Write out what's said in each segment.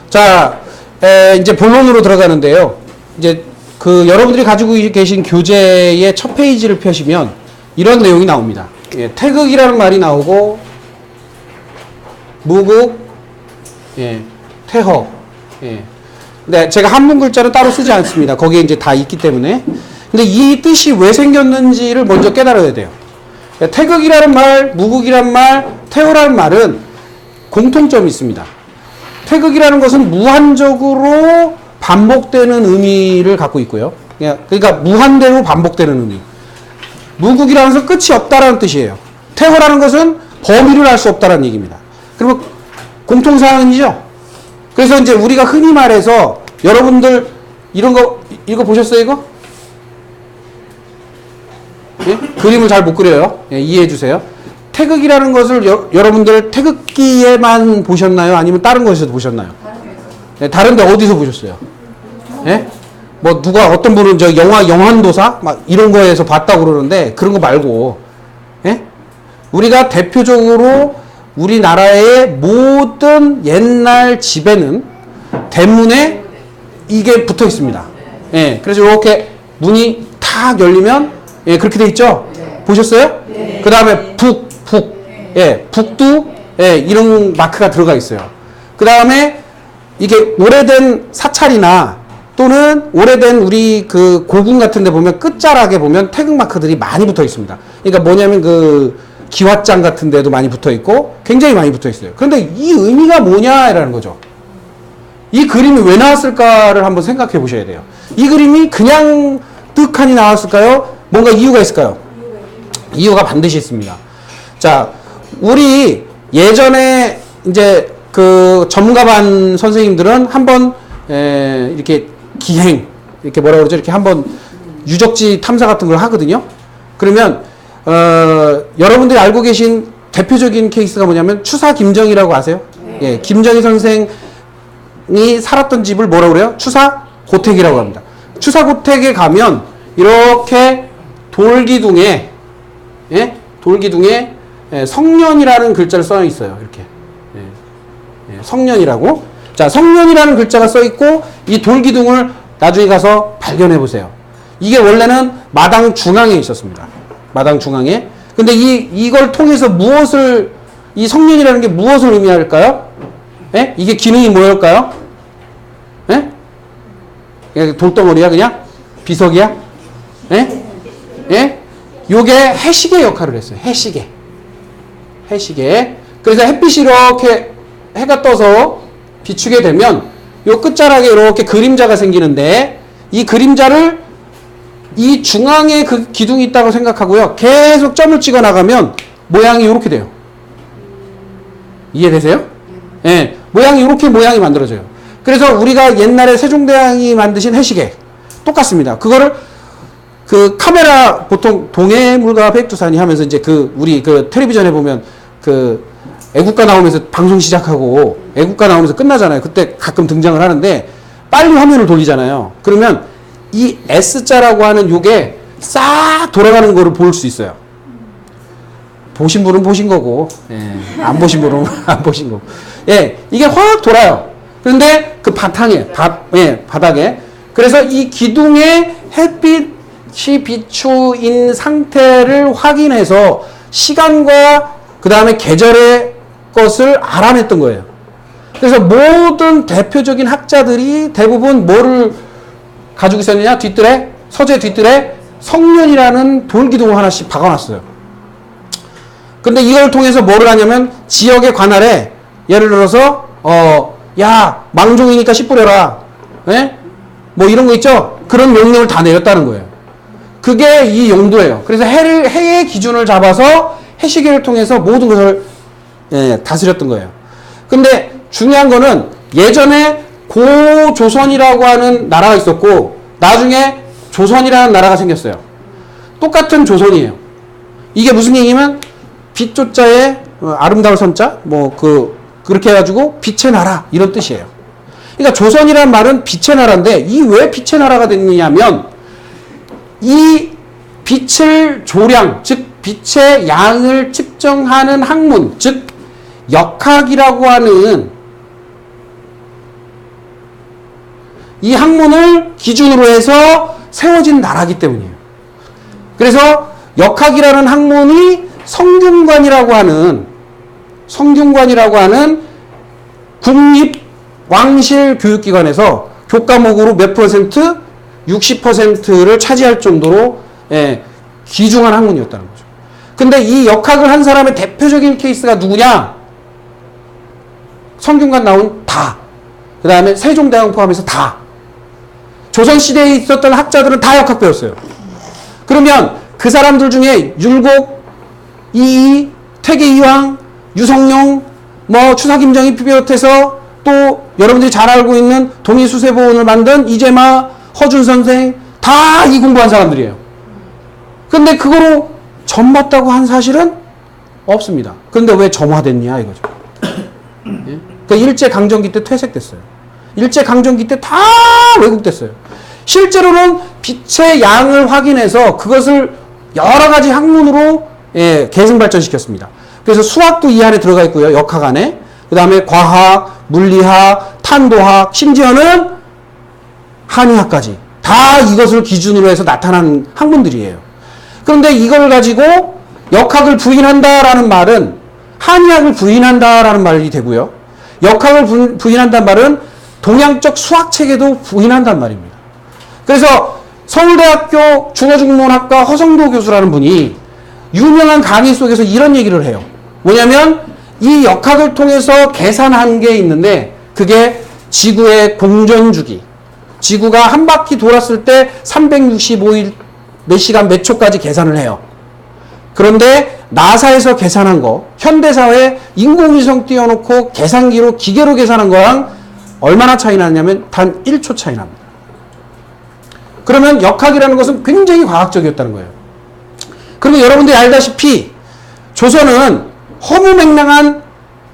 자, 이제 본론으로 들어가는데요. 이제 그 여러분들이 가지고 계신 교재의 첫 페이지를 펴시면 이런 내용이 나옵니다. 예, 태극이라는 말이 나오고 무국, 예, 퇴허. 예. 근데 제가 한문 글자를 따로 쓰지 않습니다. 거기에 이제 다 있기 때문에. 근데 이 뜻이 왜 생겼는지를 먼저 깨달아야 돼요. 예, 태극이라는 말, 무국이라는 말, 퇴허라는 말은 공통점이 있습니다. 태극이라는 것은 무한적으로 반복되는 의미를 갖고 있고요. 그러니까 무한대로 반복되는 의미. 무국이라는 것은 끝이 없다라는 뜻이에요. 퇴허라는 것은 범위를 알 수 없다라는 얘기입니다. 그리고 공통사항이죠. 그래서 이제 우리가 흔히 말해서 여러분들 이런 거 읽어보셨어요, 이거? 예? 그림을 잘 못 그려요. 예, 이해해 주세요. 태극이라는 것을 여러분들 태극기에만 보셨나요? 아니면 다른 곳에서도 보셨나요? 예, 다른데 어디서 보셨어요? 예? 뭐 누가 어떤 분은 저 영화 영환도사 막 이런 거에서 봤다고 그러는데 그런 거 말고, 예? 우리가 대표적으로 우리나라의 모든 옛날 집에는 대문에 이게 붙어 있습니다. 예, 그래서 이렇게 문이 탁 열리면 예, 그렇게 돼 있죠? 보셨어요? 그 다음에 북, 예, 북도 예, 이런 마크가 들어가 있어요. 그 다음에 이게 오래된 사찰이나 또는 오래된 우리 그 고궁 같은 데 보면 끝자락에 보면 태극 마크들이 많이 붙어 있습니다. 그러니까 뭐냐면 그 기왓장 같은 데도 많이 붙어 있고 굉장히 많이 붙어 있어요. 그런데 이 의미가 뭐냐라는 거죠. 이 그림이 왜 나왔을까를 한번 생각해 보셔야 돼요. 이 그림이 그냥 뜩하니 나왔을까요? 뭔가 이유가 있을까요? 이유가 반드시 있습니다. 자, 우리 예전에 이제 그 전문가반 선생님들은 한번 이렇게 기행, 이렇게 뭐라 그러죠? 이렇게 한번 유적지 탐사 같은 걸 하거든요. 그러면 여러분들이 알고 계신 대표적인 케이스가 뭐냐면 추사 김정희라고 아세요? 예, 김정희 선생이 살았던 집을 뭐라고 그래요? 추사 고택이라고 합니다. 추사 고택에 가면 이렇게 돌기둥에 예? 돌기둥에 성년이라는 글자를 써 있어요. 이렇게 성년이라고. 자, 성년이라는 글자가 써 있고 이 돌기둥을 나중에 가서 발견해 보세요. 이게 원래는 마당 중앙에 있었습니다. 마당 중앙에. 근데 이걸 통해서 무엇을, 이 성년이라는 게 무엇을 의미할까요? 예? 이게 기능이 뭐일까요? 예? 돌덩어리야, 그냥? 비석이야? 예? 예? 요게 해시계 역할을 했어요. 해시계. 해시계. 그래서 햇빛이 이렇게 해가 떠서 비추게 되면 요 끝자락에 이렇게 그림자가 생기는데 이 그림자를 이 중앙에 그 기둥이 있다고 생각하고요. 계속 점을 찍어 나가면 모양이 이렇게 돼요. 이해되세요? 예. 모양이 이렇게 모양이 만들어져요. 그래서 우리가 옛날에 세종대왕이 만드신 해시계 똑같습니다. 그거를 그 카메라 보통 동해물과 백두산이 하면서 이제 그 우리 그 텔레비전에 보면 그 애국가 나오면서 방송 시작하고 애국가 나오면서 끝나잖아요. 그때 가끔 등장을 하는데 빨리 화면을 돌리잖아요. 그러면 이 S자라고 하는 요게 싹 돌아가는 거를 볼 수 있어요. 보신 분은 보신 거고, 예, 안 보신 분은 안 보신 거고. 예, 이게 확 돌아요. 그런데 그 바탕에, 바닥에. 그래서 이 기둥에 햇빛이 비추인 상태를 확인해서 시간과 그 다음에 계절의 것을 알아냈던 거예요. 그래서 모든 대표적인 학자들이 대부분 뭐를 가지고 있었느냐? 뒷뜰에, 서재 뒷뜰에 성년이라는 돌기둥을 하나씩 박아놨어요. 근데 이걸 통해서 뭐를 하냐면 지역의 관할에 예를 들어서 야, 망종이니까 씨 뿌려라. 예? 뭐 이런 거 있죠? 그런 명령을 다 내렸다는 거예요. 그게 이 용도예요. 그래서 해의 기준을 잡아서 해시계를 통해서 모든 것을 다스렸던 거예요. 근데 중요한 거는 예전에 고조선이라고 하는 나라가 있었고 나중에 조선이라는 나라가 생겼어요. 똑같은 조선이에요. 이게 무슨 얘기냐면 빛조자에 아름다울 선자 뭐 그렇게 해가지고 빛의 나라 이런 뜻이에요. 그러니까 조선이라는 말은 빛의 나라인데 이 왜 빛의 나라가 됐느냐면 이 빛을 조량 즉 빛의 양을 측정하는 학문 즉 역학이라고 하는 이 학문을 기준으로 해서 세워진 나라기 때문이에요. 그래서 역학이라는 학문이 성균관이라고 하는 국립 왕실 교육기관에서 교과목으로 몇 퍼센트? 60%를 차지할 정도로 귀중한 학문이었다는 거죠. 근데 이 역학을 한 사람의 대표적인 케이스가 누구냐? 성균관 나온 다. 그 다음에 세종대왕 포함해서 다. 조선시대에 있었던 학자들은 다 역학 배웠어요. 그러면 그 사람들 중에 율곡, 이이, 퇴계이황, 유성룡, 추사김정희 비롯해서 또 여러분들이 잘 알고 있는 동의수세보원을 만든 이재마, 허준 선생 다 이 공부한 사람들이에요. 근데 그거로 점맞다고 한 사실은 없습니다. 그런데 왜 점화됐냐 이거죠. 예? 그 일제강점기 때 퇴색됐어요. 일제강점기 때 다 왜곡됐어요. 실제로는 빛의 양을 확인해서 그것을 여러 가지 학문으로 계승발전시켰습니다. 그래서 수학도 이 안에 들어가 있고요. 역학 안에. 그 다음에 과학, 물리학, 탄도학, 심지어는 한의학까지 다 이것을 기준으로 해서 나타난 학문들이에요. 그런데 이걸 가지고 역학을 부인한다라는 말은 한의학을 부인한다라는 말이 되고요. 역학을 부인한다는 말은 동양적 수학체계도 부인한다는 말입니다. 그래서 서울대학교 중어중문학과 허성도 교수라는 분이 유명한 강의 속에서 이런 얘기를 해요. 뭐냐면 이 역학을 통해서 계산한 게 있는데 그게 지구의 공전주기. 지구가 한 바퀴 돌았을 때 365일 몇 시간 몇 초까지 계산을 해요. 그런데 나사에서 계산한 거, 현대사회에 인공위성 띄워놓고 계산기로 기계로 계산한 거랑 얼마나 차이 나냐면 단 1초 차이 납니다. 그러면 역학이라는 것은 굉장히 과학적이었다는 거예요. 그리고 여러분들이 알다시피 조선은 허무맹랑한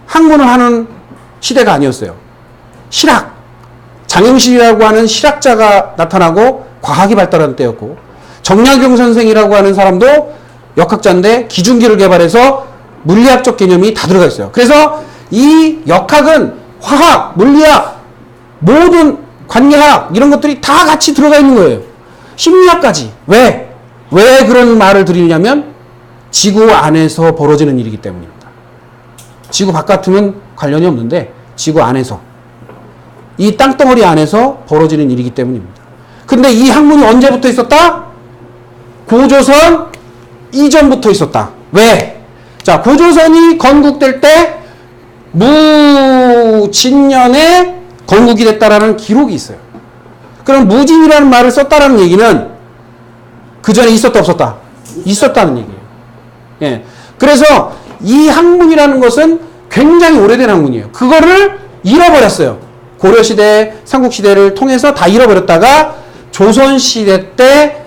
학문을 하는 시대가 아니었어요. 실학, 장영실이라고 하는 실학자가 나타나고 과학이 발달한 때였고 정약용 선생이라고 하는 사람도 역학자인데 기중기를 개발해서 물리학적 개념이 다 들어가 있어요. 그래서 이 역학은 화학, 물리학, 모든 관계학 이런 것들이 다 같이 들어가 있는 거예요. 심리학까지. 왜 그런 말을 드리냐면 지구 안에서 벌어지는 일이기 때문입니다. 지구 바깥은 관련이 없는데 지구 안에서 이 땅덩어리 안에서 벌어지는 일이기 때문입니다. 근데 이 학문이 언제부터 있었다? 고조선 이전부터 있었다. 왜? 자, 고조선이 건국될 때 무진년에 건국이 됐다라는 기록이 있어요. 그럼 무진이라는 말을 썼다라는 얘기는 그 전에 있었다 없었다? 있었다는 얘기예요. 예. 그래서 이 학문이라는 것은 굉장히 오래된 학문이에요. 그거를 잃어버렸어요. 고려시대, 삼국시대를 통해서 다 잃어버렸다가 조선시대 때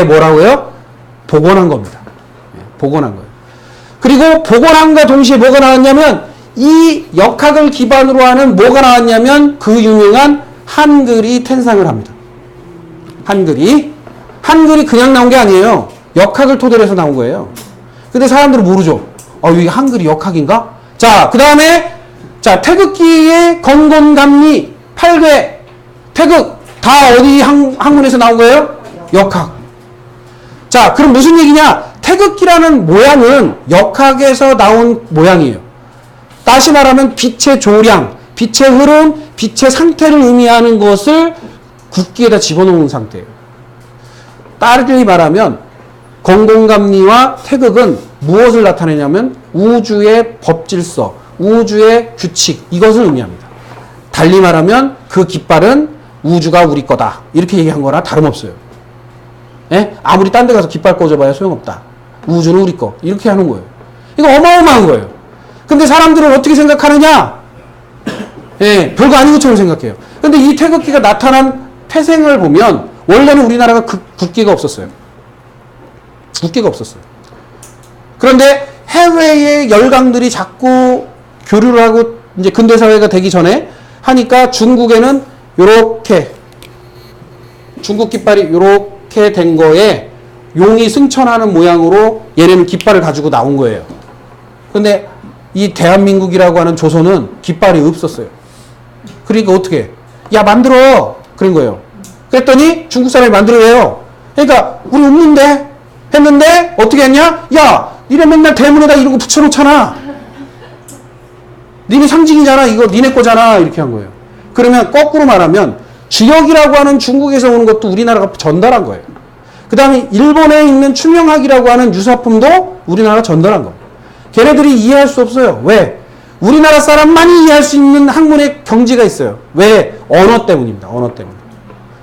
뭐라고요? 복원한 겁니다. 예, 복원한 거예요. 그리고 복원함과 동시에 뭐가 나왔냐면 이 역학을 기반으로 하는 뭐가 나왔냐면 그 유명한 한글이 탄생을 합니다. 한글이 그냥 나온 게 아니에요. 역학을 토대로 해서 나온 거예요. 근데 사람들은 모르죠. 이게 한글이 역학인가? 자, 그 다음에 태극기의 건곤감리, 팔괘, 태극 다 어디 학문에서 나온 거예요? 역학. 자, 그럼 무슨 얘기냐? 태극기라는 모양은 역학에서 나온 모양이에요. 다시 말하면 빛의 조량, 빛의 흐름, 빛의 상태를 의미하는 것을 국기에다 집어넣은 상태예요. 다르게 말하면 건곤감리와 태극은 무엇을 나타내냐면 우주의 법질서, 우주의 규칙, 이것을 의미합니다. 달리 말하면 그 깃발은 우주가 우리 거다. 이렇게 얘기한 거나 다름없어요. 예? 아무리 딴 데 가서 깃발 꽂아봐야 소용없다. 우주는 우리 거. 이렇게 하는 거예요. 이거 어마어마한 거예요. 근데 사람들은 어떻게 생각하느냐? 예, 별거 아닌 것처럼 생각해요. 근데 이 태극기가 나타난 태생을 보면 원래는 우리나라가 국기가 없었어요. 국기가 없었어요. 그런데 해외의 열강들이 자꾸 교류를 하고 이제 근대사회가 되기 전에 하니까 중국에는 요렇게 중국 깃발이 요렇게 된 거에 용이 승천하는 모양으로 얘네는 깃발을 가지고 나온 거예요. 근데 이 대한민국이라고 하는 조선은 깃발이 없었어요. 그러니까 어떻게? 야, 만들어. 그런 거예요. 그랬더니 중국 사람이 만들어내요. 그러니까 우리 없는데 했는데 어떻게 했냐? 야, 니네 맨날 대문에다 이런 거 붙여놓잖아. 니네 상징이잖아. 이거 니네 거잖아. 이렇게 한 거예요. 그러면 거꾸로 말하면 주역이라고 하는 중국에서 오는 것도 우리나라가 전달한 거예요. 그 다음에 일본에 있는 추명학이라고 하는 유사품도 우리나라가 전달한 거예요. 걔네들이 이해할 수 없어요. 왜? 우리나라 사람만이 이해할 수 있는 학문의 경지가 있어요. 왜? 언어 때문입니다. 언어 때문에.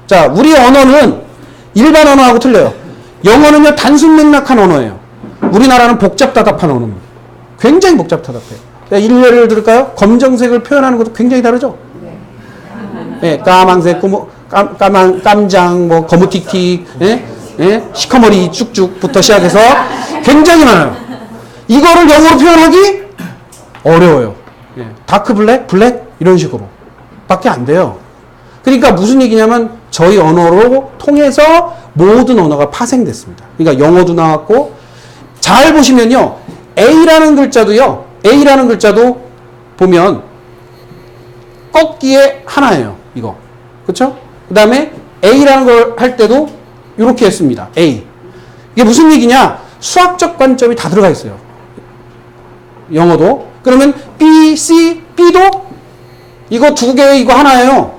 자, 우리 언어는 일반 언어하고 틀려요. 영어는요, 단순 맥락한 언어예요. 우리나라는 복잡다답한 언어입니다. 굉장히 복잡다답해요. 일례를 들을까요? 검정색을 표현하는 것도 굉장히 다르죠? 네, 까망색, 깜장, 뭐, 거무틱틱, 예? 예? 시커머리 쭉쭉부터 시작해서 굉장히 많아요. 이거를 영어로 표현하기 어려워요. 예. 다크 블랙, 블랙 이런 식으로 밖에 안 돼요. 그러니까 무슨 얘기냐면 저희 언어로 통해서 모든 언어가 파생됐습니다. 그러니까 영어도 나왔고 잘 보시면요. A라는 글자도요. A라는 글자도 보면 꺾기에 하나예요. 이거. 그렇죠? 그다음에 A라는 걸 할 때도 이렇게 했습니다. A. 이게 무슨 얘기냐? 수학적 관점이 다 들어가 있어요. 영어도. 그러면 B, C, B도 이거 두 개, 이거 하나예요.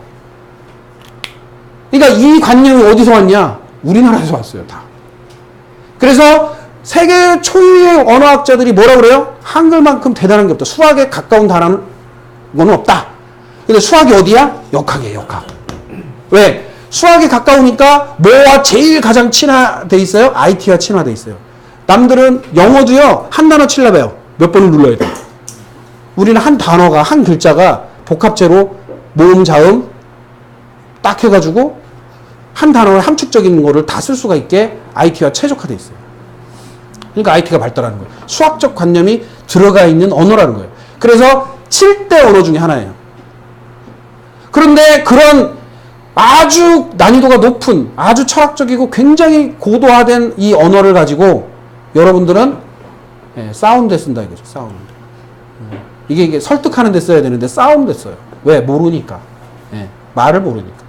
그러니까 이 관념이 어디서 왔냐? 우리나라에서 왔어요, 다. 그래서 세계 초유의 언어학자들이 뭐라 그래요? 한글만큼 대단한 게 없다. 수학에 가까운 단어는 없다. 근데 수학이 어디야? 역학이에요, 역학. 왜? 수학에 가까우니까 뭐와 제일 가장 친화돼 있어요? IT와 친화돼 있어요. 남들은 영어도요, 한 단어 칠려봐요. 몇 번을 눌러야 돼. 우리는 한 단어가, 한 글자가 복합체로 모음, 자음 딱 해가지고 한 단어의 함축적인 거를 다 쓸 수가 있게 IT와 최적화돼 있어요. 그러니까 IT가 발달하는 거예요. 수학적 관념이 들어가 있는 언어라는 거예요. 그래서 7대 언어 중에 하나예요. 그런데 그런 아주 난이도가 높은, 아주 철학적이고 굉장히 고도화된 이 언어를 가지고 여러분들은 사운드에 쓴다 이거죠. 사운드. 이게 설득하는 데 써야 되는데 사운드에 써요. 왜? 모르니까. 말을 모르니까.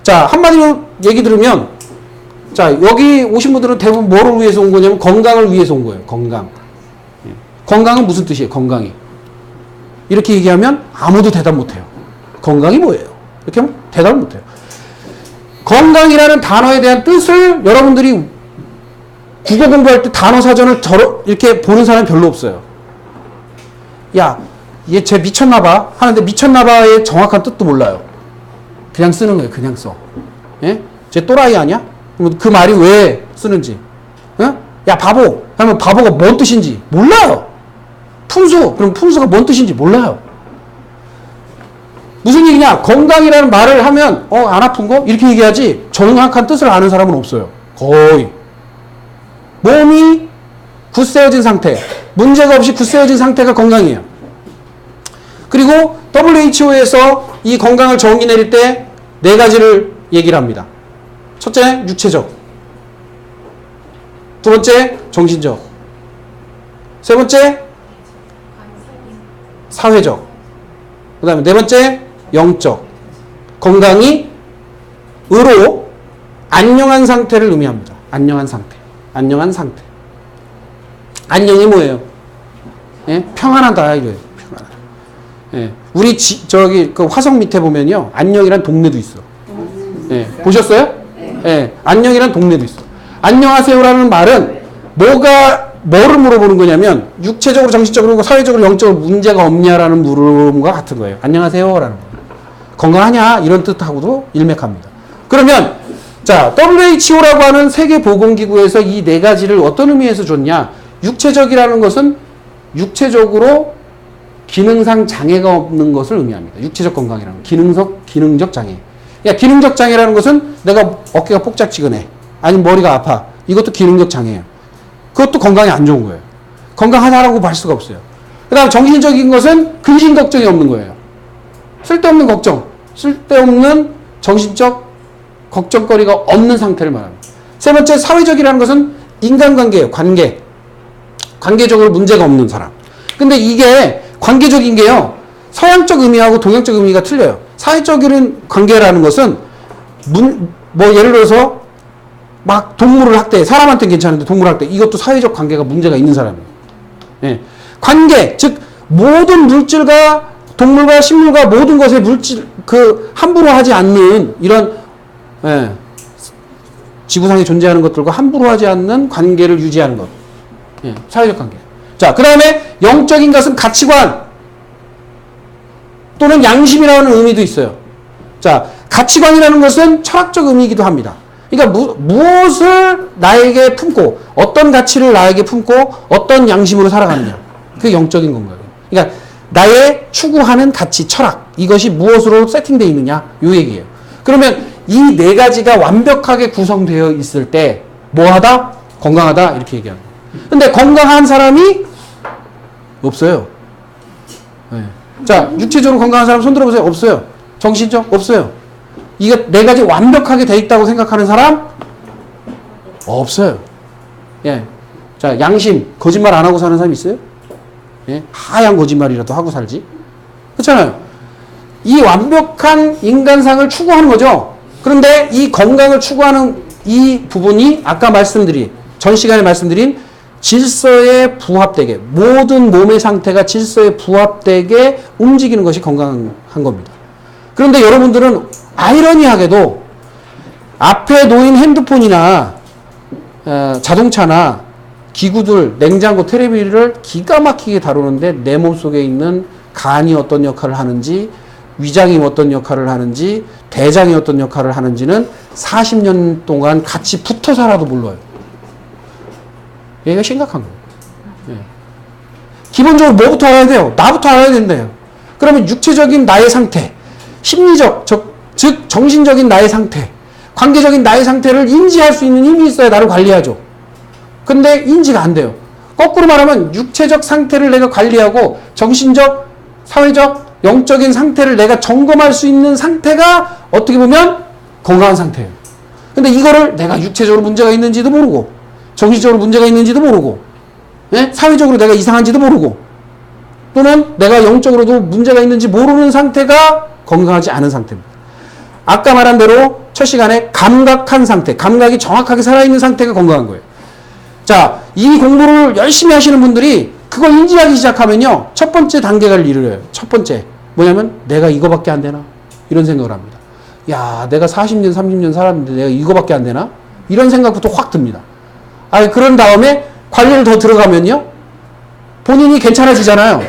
자, 한마디로 얘기 들으면, 자, 여기 오신 분들은 대부분 뭐를 위해서 온 거냐면 건강을 위해서 온 거예요. 건강. 건강은 무슨 뜻이에요? 건강이. 이렇게 얘기하면 아무도 대답 못해요. 건강이 뭐예요? 이렇게 하면 대답을 못해요. 건강이라는 단어에 대한 뜻을 여러분들이 국어 공부할 때 단어 사전을 이렇게 보는 사람이 별로 없어요. 야, 얘 쟤 미쳤나봐 하는데 미쳤나봐의 정확한 뜻도 몰라요. 그냥 쓰는 거예요. 그냥 써. 예? 쟤 또라이 아니야? 그럼 그 말이 왜 쓰는지. 어? 야, 바보. 하면 바보가 뭔 뜻인지 몰라요. 푼수. 그럼 푼수가 뭔 뜻인지 몰라요. 무슨 얘기냐? 건강이라는 말을 하면 안 아픈 거? 이렇게 얘기하지 정확한 뜻을 아는 사람은 없어요. 거의. 몸이 굳세어진 상태, 문제가 없이 굳세어진 상태가 건강이에요. 그리고 WHO에서 이 건강을 정의 내릴 때 4가지를 얘기를 합니다. 첫째, 육체적. 두 번째, 정신적. 세 번째, 사회적. 그 다음에 네 번째, 영적. 건강이 의로 안녕한 상태를 의미합니다. 안녕한 상태. 안녕한 상태. 안녕이 뭐예요? 예? 평안하다 이거예요. 평안하다. 예. 우리 저기 그 화성 밑에 보면요, 안녕이란 동네도 있어. 예. 보셨어요? 예. 안녕이란 동네도 있어. 안녕하세요라는 말은 뭐를 물어보는 거냐면 육체적으로, 정신적으로, 사회적으로, 영적으로 문제가 없냐라는 물음과 같은 거예요. 안녕하세요라는 거. 건강하냐 이런 뜻하고도 일맥합니다. 그러면 자, WHO라고 하는 세계보건기구에서 이 4가지를 어떤 의미에서 줬냐? 육체적이라는 것은 육체적으로 기능상 장애가 없는 것을 의미합니다. 육체적 건강이라는 기능적 장애. 야, 기능적 장애라는 것은 내가 어깨가 폭작지근해. 아니면 머리가 아파. 이것도 기능적 장애예요. 그것도 건강에 안 좋은 거예요. 건강하다라고 할 수가 없어요. 그 다음 정신적인 것은 근심 걱정이 없는 거예요. 쓸데없는 걱정, 쓸데없는 정신적 걱정거리가 없는 상태를 말합니다. 세 번째, 사회적이라는 것은 인간관계예요. 관계적으로 문제가 없는 사람. 근데 이게 관계적인 게요, 서양적 의미하고 동양적 의미가 틀려요. 사회적인 관계라는 것은 뭐 예를 들어서 막 동물을 학대해. 사람한테는 괜찮은데 동물을 학대해. 이것도 사회적 관계가 문제가 있는 사람이에요. 예. 관계, 즉 모든 물질과 동물과 식물과 모든 것의 물질 함부로 하지 않는 이런 예. 지구상에 존재하는 것들과 함부로 하지 않는 관계를 유지하는 것. 예. 사회적 관계. 자, 그 다음에 영적인 것은 가치관 또는 양심이라는 의미도 있어요. 자, 가치관이라는 것은 철학적 의미이기도 합니다. 그러니까 무엇을 나에게 품고 어떤 가치를 나에게 품고 어떤 양심으로 살아가느냐. 그게 영적인 건가요. 그러니까 나의 추구하는 가치, 철학 이것이 무엇으로 세팅되어 있느냐 이 얘기예요. 그러면 이 네 가지가 완벽하게 구성되어 있을 때 뭐하다? 건강하다 이렇게 얘기합니다. 근데 건강한 사람이 없어요. 네. 자, 육체적으로 건강한 사람 손 들어보세요. 없어요. 정신적? 없어요. 이거 네 가지 완벽하게 돼 있다고 생각하는 사람? 없어요. 예. 자, 양심, 거짓말 안 하고 사는 사람 있어요? 예. 하얀 거짓말이라도 하고 살지. 그렇잖아요. 이 완벽한 인간상을 추구하는 거죠. 그런데 이 건강을 추구하는 이 부분이 아까 전 시간에 말씀드린 질서에 부합되게, 모든 몸의 상태가 질서에 부합되게 움직이는 것이 건강한 겁니다. 그런데 여러분들은 아이러니하게도 앞에 놓인 핸드폰이나 자동차나 기구들, 냉장고, 텔레비를 기가 막히게 다루는데 내 몸속에 있는 간이 어떤 역할을 하는지, 위장이 어떤 역할을 하는지, 대장이 어떤 역할을 하는지는 40년 동안 같이 붙어 살아도 몰라요. 얘가 심각한 거예요. 예. 기본적으로 뭐부터 알아야 돼요? 나부터 알아야 된대요. 그러면 육체적인 나의 상태, 심리적, 즉 정신적인 나의 상태, 관계적인 나의 상태를 인지할 수 있는 힘이 있어야 나를 관리하죠. 근데 인지가 안 돼요. 거꾸로 말하면 육체적 상태를 내가 관리하고 정신적, 사회적, 영적인 상태를 내가 점검할 수 있는 상태가 어떻게 보면 건강한 상태예요. 근데 이거를 내가 육체적으로 문제가 있는지도 모르고 정신적으로 문제가 있는지도 모르고 예? 사회적으로 내가 이상한지도 모르고 또는 내가 영적으로도 문제가 있는지 모르는 상태가 건강하지 않은 상태입니다. 아까 말한 대로 첫 시간에 감각한 상태, 감각이 정확하게 살아있는 상태가 건강한 거예요. 자, 이 공부를 열심히 하시는 분들이 그걸 인지하기 시작하면요. 첫 번째 단계를 이루어요. 첫 번째. 뭐냐면 내가 이거밖에 안 되나? 이런 생각을 합니다. 야, 내가 40년, 30년 살았는데 내가 이거밖에 안 되나? 이런 생각부터 확 듭니다. 그런 다음에 관리를 더 들어가면요. 본인이 괜찮아지잖아요.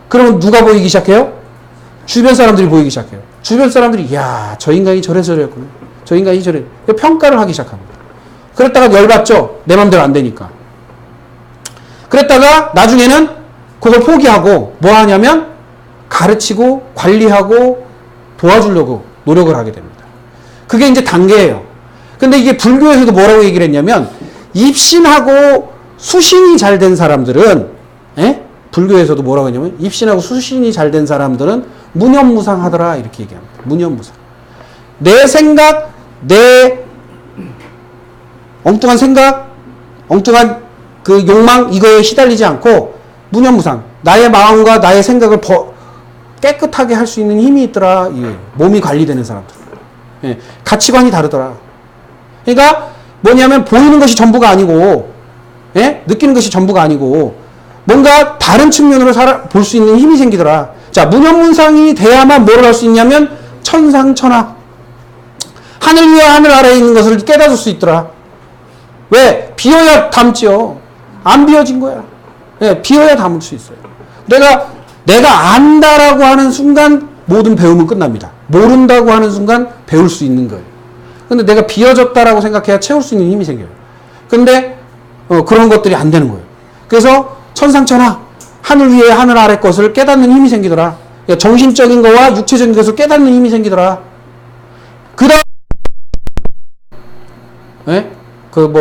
그러면 누가 보이기 시작해요? 주변 사람들이 보이기 시작해요. 주변 사람들이 야, 저 인간이 저랬구나. 저 인간이 저래. 평가를 하기 시작합니다. 그랬다가 열받죠. 내 맘대로 안 되니까. 그랬다가 나중에는 그걸 포기하고 뭐 하냐면 가르치고 관리하고 도와주려고 노력을 하게 됩니다. 그게 이제 단계예요. 근데 이게 불교에서도 뭐라고 얘기를 했냐면 입신하고 수신이 잘 된 사람들은 불교에서도 뭐라고 했냐면 입신하고 수신이 잘 된 사람들은 무념무상하더라 이렇게 얘기합니다. 무념무상. 내 생각, 내 엉뚱한 생각, 엉뚱한 그 욕망 이거에 시달리지 않고 무념무상. 나의 마음과 나의 생각을 깨끗하게 할 수 있는 힘이 있더라. 몸이 관리되는 사람들. 예, 가치관이 다르더라. 그러니까 뭐냐면 보이는 것이 전부가 아니고 느끼는 것이 전부가 아니고 뭔가 다른 측면으로 볼 수 있는 힘이 생기더라. 자, 무념무상이 돼야만 뭘 할 수 있냐면 천상천하. 하늘 위와 하늘 아래에 있는 것을 깨달을 수 있더라. 왜? 비어야 담지요. 안 비어진 거야. 예, 비어야 담을 수 있어요. 내가 안다라고 하는 순간 모든 배움은 끝납니다. 모른다고 하는 순간 배울 수 있는 거예요. 근데 내가 비어졌다라고 생각해야 채울 수 있는 힘이 생겨요. 근데 그런 것들이 안 되는 거예요. 그래서 천상천하 하늘 위에 하늘 아래 것을 깨닫는 힘이 생기더라. 그러니까 정신적인 거와 육체적인 것을 깨닫는 힘이 생기더라. 그 다음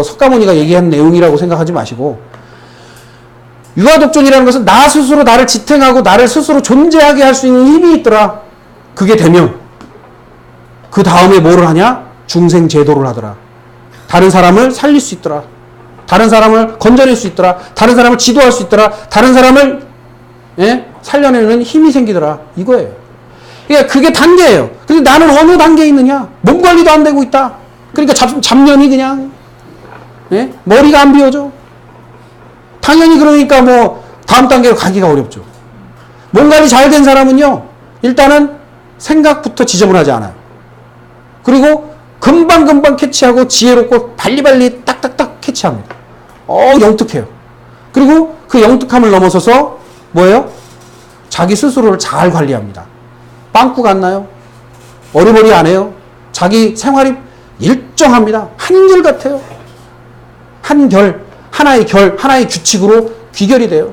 석가모니가 얘기한 내용이라고 생각하지 마시고 유아독존이라는 것은 나 스스로 나를 지탱하고 나를 스스로 존재하게 할 수 있는 힘이 있더라. 그게 되면 그 다음에 뭐를 하냐? 중생제도를 하더라. 다른 사람을 살릴 수 있더라. 다른 사람을 건져낼 수 있더라. 다른 사람을 지도할 수 있더라. 다른 사람을 살려내는 힘이 생기더라. 이거예요. 그러니까 그게 단계예요. 근데 나는 어느 단계에 있느냐? 몸 관리도 안 되고 있다. 그러니까 잡년이 그냥, 예? 머리가 안 비워져. 당연히 그러니까 뭐 다음 단계로 가기가 어렵죠. 몸 관리 잘 된 사람은요, 일단은 생각부터 지저분하지 않아요. 그리고 금방금방 캐치하고 지혜롭고 발리발리 딱딱딱 캐치합니다. 영특해요. 그리고 그 영특함을 넘어서서 뭐예요? 자기 스스로를 잘 관리합니다. 빵꾸 갔나요? 어리버리 안 해요. 자기 생활이 일정합니다. 한결 같아요. 한결, 하나의 규칙으로 귀결이 돼요.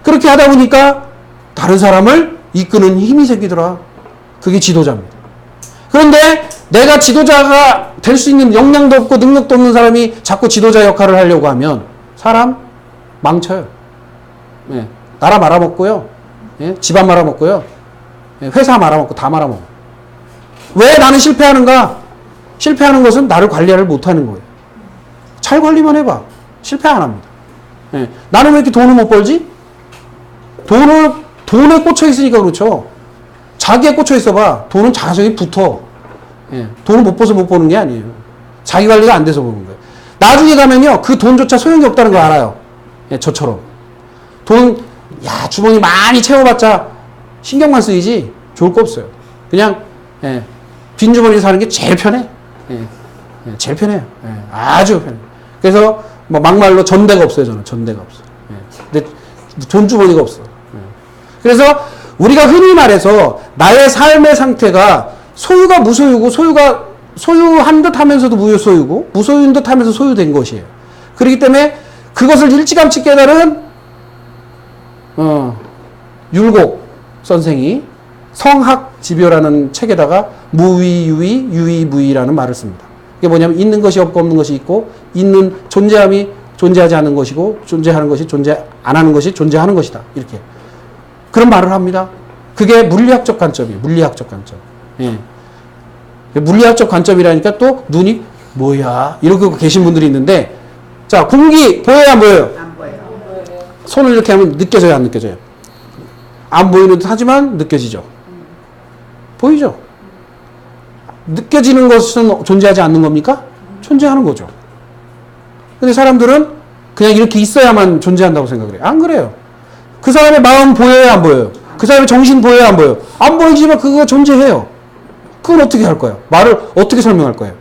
그렇게 하다 보니까 다른 사람을 이끄는 힘이 생기더라. 그게 지도자입니다. 그런데 내가 지도자가 될 수 있는 역량도 없고 능력도 없는 사람이 자꾸 지도자 역할을 하려고 하면 사람 망쳐요. 예, 나라 말아먹고요. 예, 집안 말아먹고요. 예, 회사 말아먹고 다 말아먹어. 왜 나는 실패하는가? 실패하는 것은 나를 관리를 못하는 거예요. 잘 관리만 해봐. 실패 안 합니다. 예, 나는 왜 이렇게 돈을 못 벌지? 돈에 꽂혀 있으니까 그렇죠. 자기에 꽂혀 있어봐. 돈은 자석이 붙어. 예, 돈을 못 벌어서 못 버는 게 아니에요. 자기 관리가 안 돼서 버는 거예요. 나중에 가면요, 그 돈조차 소용이 없다는 거 알아요. 예, 저처럼. 주머니 많이 채워봤자 신경만 쓰이지 좋을 거 없어요. 그냥, 예, 빈 주머니 사는 게 제일 편해. 예, 제일 편해요. 예, 아주 편해요. 그래서, 뭐, 막말로 전대가 없어요, 저는. 전대가 없어요. 예, 근데 돈 주머니가 없어. 예. 그래서 우리가 흔히 말해서 나의 삶의 상태가 소유가 무소유고 소유가 소유한 듯 하면서도 무소유고 무소유인 듯 하면서 소유된 것이에요. 그렇기 때문에 그것을 일찌감치 깨달은 율곡 선생이 성학지묘라는 책에다가 무위유위 유위무위라는 말을 씁니다. 이게 뭐냐면 있는 것이 없고 없는 것이 있고 있는 존재함이 존재하지 않는 것이고 존재하는 것이 존재 안 하는 것이 존재하는 것이다. 이렇게 그런 말을 합니다. 그게 물리학적 관점이에요. 물리학적 관점. 예. 물리학적 관점이라니까 또 눈이 뭐야 이러고 계신 분들이 있는데 자 공기 보여요 안 보여요? 안 보여요. 손을 이렇게 하면 느껴져요 안 느껴져요? 안 보이는 듯 하지만 느껴지죠. 보이죠? 느껴지는 것은 존재하지 않는 겁니까? 존재하는 거죠. 근데 사람들은 그냥 이렇게 있어야만 존재한다고 생각을 해요. 안 그래요. 그 사람의 마음 보여요 안 보여요? 그 사람의 정신 보여요 안 보여요? 안 보이지만 그거 존재해요. 그건 어떻게 할 거예요? 말을 어떻게 설명할 거예요?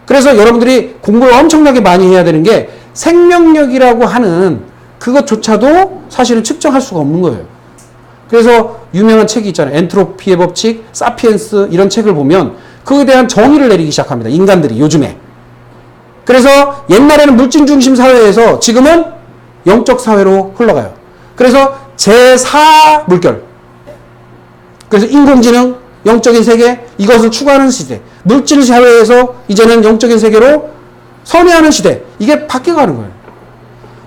그래서 여러분들이 공부를 엄청나게 많이 해야 되는 게 생명력이라고 하는 그것조차도 사실은 측정할 수가 없는 거예요. 그래서 유명한 책이 있잖아요. 엔트로피의 법칙, 사피엔스 이런 책을 보면 그거에 대한 정의를 내리기 시작합니다. 인간들이 요즘에. 그래서 옛날에는 물질 중심 사회에서 지금은 영적 사회로 흘러가요. 그래서 제4 물결. 그래서 인공지능, 영적인 세계, 이것을 추구하는 시대. 물질 사회에서 이제는 영적인 세계로 선회하는 시대. 이게 바뀌어가는 거예요.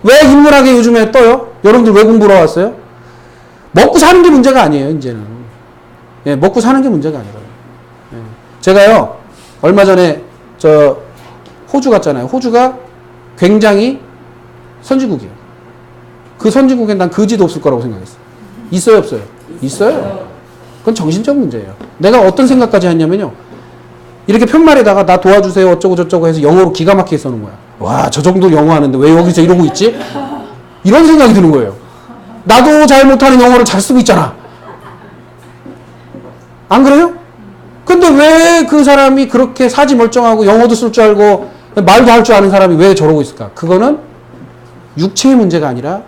왜 인문학이 요즘에 떠요? 여러분들 왜 공부하러 왔어요? 먹고 사는 게 문제가 아니에요, 이제는. 예, 먹고 사는 게 문제가 아니라요. 예. 제가요, 얼마 전에 호주 갔잖아요. 호주가 굉장히 선진국이에요. 그 선진국엔 난 거지도 없을 거라고 생각했어요. 있어요, 없어요? 있어요. 그건 정신적 문제예요. 내가 어떤 생각까지 했냐면요. 이렇게 편말에다가 나 도와주세요 어쩌고 저쩌고 해서 영어로 기가 막히게 써놓은 거야. 와, 저 정도 영어 하는데 왜 여기서 이러고 있지? 이런 생각이 드는 거예요. 나도 잘 못하는 영어를 잘 쓰고 있잖아. 안 그래요? 근데 왜 그 사람이 그렇게 사지 멀쩡하고 영어도 쓸 줄 알고 말도 할 줄 아는 사람이 왜 저러고 있을까? 그거는 육체의 문제가 아니라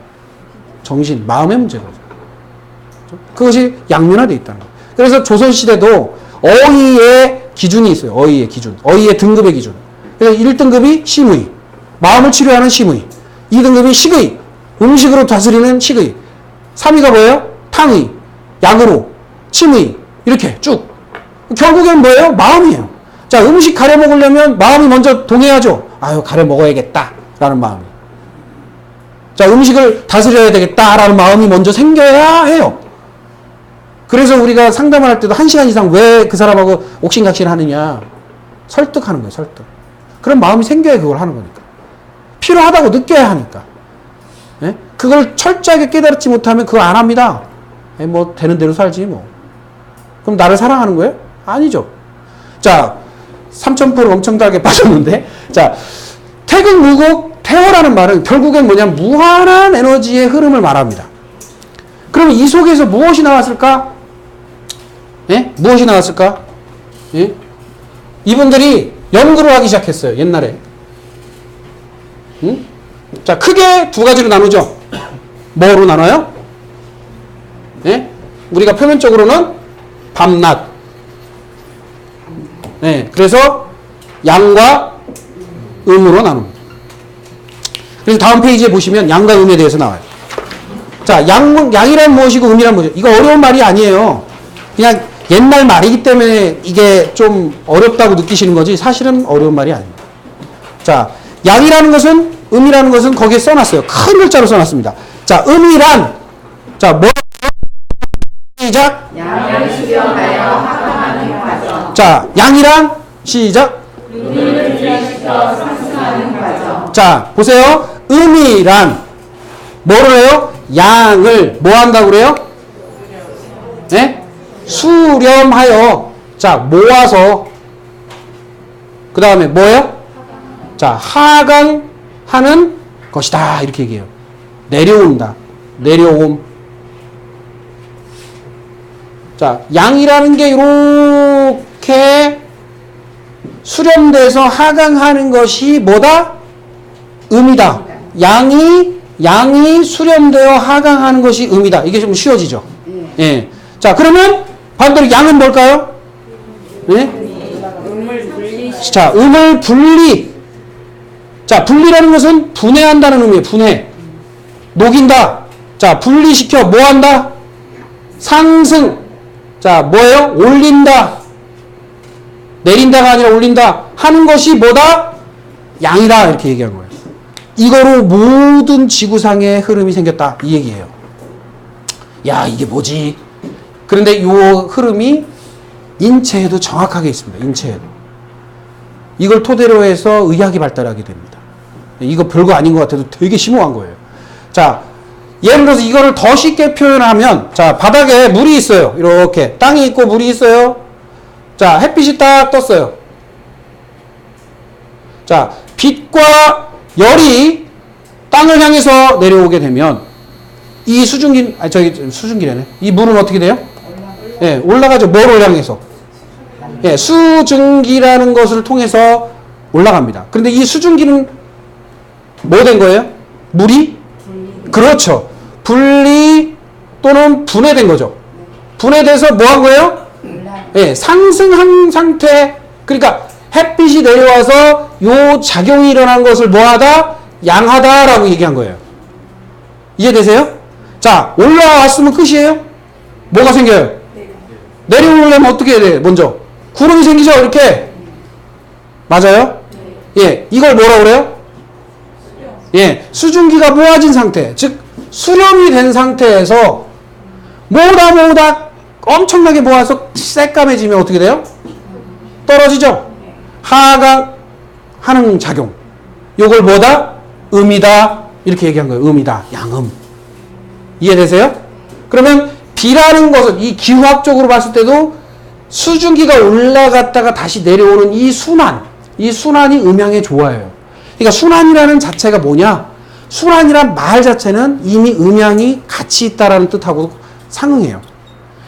정신, 마음의 문제거든요. 그것이 양면화되어 있다는 거예요. 그래서 조선시대도 어의의 기준이 있어요. 어의의 기준. 어의의 등급의 기준. 그래서 1등급이 심의. 마음을 치료하는 심의. 2등급이 식의. 음식으로 다스리는 식의. 3위가 뭐예요? 탕의. 약으로. 침의. 이렇게 쭉. 결국엔 뭐예요? 마음이에요. 자, 음식 가려 먹으려면 마음이 먼저 동해야죠. 아유, 가려 먹어야겠다. 라는 마음이. 자, 음식을 다스려야 되겠다. 라는 마음이 먼저 생겨야 해요. 그래서 우리가 상담을 할 때도 1시간 이상 왜 그 사람하고 옥신각신 하느냐. 설득하는 거예요, 설득. 그런 마음이 생겨야 그걸 하는 거니까. 필요하다고 느껴야 하니까. 예? 그걸 철저하게 깨달지 못하면 그거 안 합니다. 예, 뭐, 되는 대로 살지, 뭐. 그럼 나를 사랑하는 거예요? 아니죠. 자, 3000% 엄청나게 빠졌는데, 자, 태극, 무극, 태호라는 말은 결국엔 뭐냐면 무한한 에너지의 흐름을 말합니다. 그럼 이 속에서 무엇이 나왔을까? 예? 무엇이 나왔을까? 예? 이분들이 연구를 하기 시작했어요. 옛날에. 응? 자, 크게 두 가지로 나누죠. 뭐로 나눠요? 예? 우리가 표면적으로는 밤낮. 예, 그래서 양과 음으로 나눕니다. 그래서 다음 페이지에 보시면 양과 음에 대해서 나와요. 자, 양이란 무엇이고 음이란 무엇이고, 이거 어려운 말이 아니에요. 그냥 옛날 말이기 때문에 이게 좀 어렵다고 느끼시는 거지 사실은 어려운 말이 아닙니다. 자, 양이라는 것은, 음이라는 것은 거기에 써놨어요. 큰 글자로 써놨습니다. 자, 음이란, 자, 뭐, 시작. 양을 수렴하여 합성하는 과정. 자, 양이란, 시작. 음을 분리시켜 상승하는 과정. 자, 보세요. 음이란, 뭐를 해요? 양을, 뭐 한다고 그래요? 네? 수렴하여, 자, 모아서, 그 다음에 뭐예요? 자, 하강하는 것이다. 이렇게 얘기해요. 내려온다. 내려옴. 자, 양이라는 게 이렇게 수렴돼서 하강하는 것이 뭐다? 음이다. 양이 수렴되어 하강하는 것이 음이다. 이게 좀 쉬워지죠? 예. 자, 그러면 반대로 양은 뭘까요? 예? 음을 분리. 자, 음을 분리. 자, 분리라는 것은 분해한다는 의미예요. 분해. 녹인다. 자, 분리시켜. 뭐 한다? 상승. 자, 뭐예요? 올린다. 내린다가 아니라 올린다. 하는 것이 뭐다? 양이다. 이렇게 얘기한 거예요. 이거로 모든 지구상의 흐름이 생겼다. 이 얘기예요. 야, 이게 뭐지? 그런데 이 흐름이 인체에도 정확하게 있습니다. 인체에도. 이걸 토대로 해서 의학이 발달하게 됩니다. 이거 별거 아닌 것 같아도 되게 심오한 거예요. 자, 예를 들어서 이거를 더 쉽게 표현하면, 자, 바닥에 물이 있어요. 이렇게. 땅이 있고 물이 있어요. 자, 햇빛이 딱 떴어요. 자, 빛과 열이 땅을 향해서 내려오게 되면, 이 수증기래네. 이 물은 어떻게 돼요? 예, 올라가죠. 뭐를 향해서? 예, 수증기라는 것을 통해서 올라갑니다. 그런데 이 수증기는 뭐 된 거예요? 물이? 그렇죠. 분리 또는 분해된 거죠. 분해돼서 뭐 한 거예요? 예, 상승한 상태. 그러니까 햇빛이 내려와서 요 작용이 일어난 것을 뭐 하다? 양하다라고 얘기한 거예요. 이해되세요? 자, 올라왔으면 끝이에요? 뭐가 생겨요? 내려오려면 어떻게 해야 돼요? 먼저 구름이 생기죠? 이렇게. 맞아요? 예, 이걸 뭐라고 그래요? 예, 수증기가 모아진 상태, 즉 수렴이 된 상태에서 모으다 엄청나게 모아서 새까매지면 어떻게 돼요? 떨어지죠? 하강하는 작용. 요걸 뭐다? 음이다. 이렇게 얘기한 거예요. 음이다. 양음. 이해되세요? 그러면 비라는 것은 이 기후학적으로 봤을 때도 수증기가 올라갔다가 다시 내려오는 이 순환이 음양에 좋아요. 그러니까 순환이라는 자체가 뭐냐? 순환이란 말 자체는 이미 음양이 같이 있다라는 뜻하고 상응해요.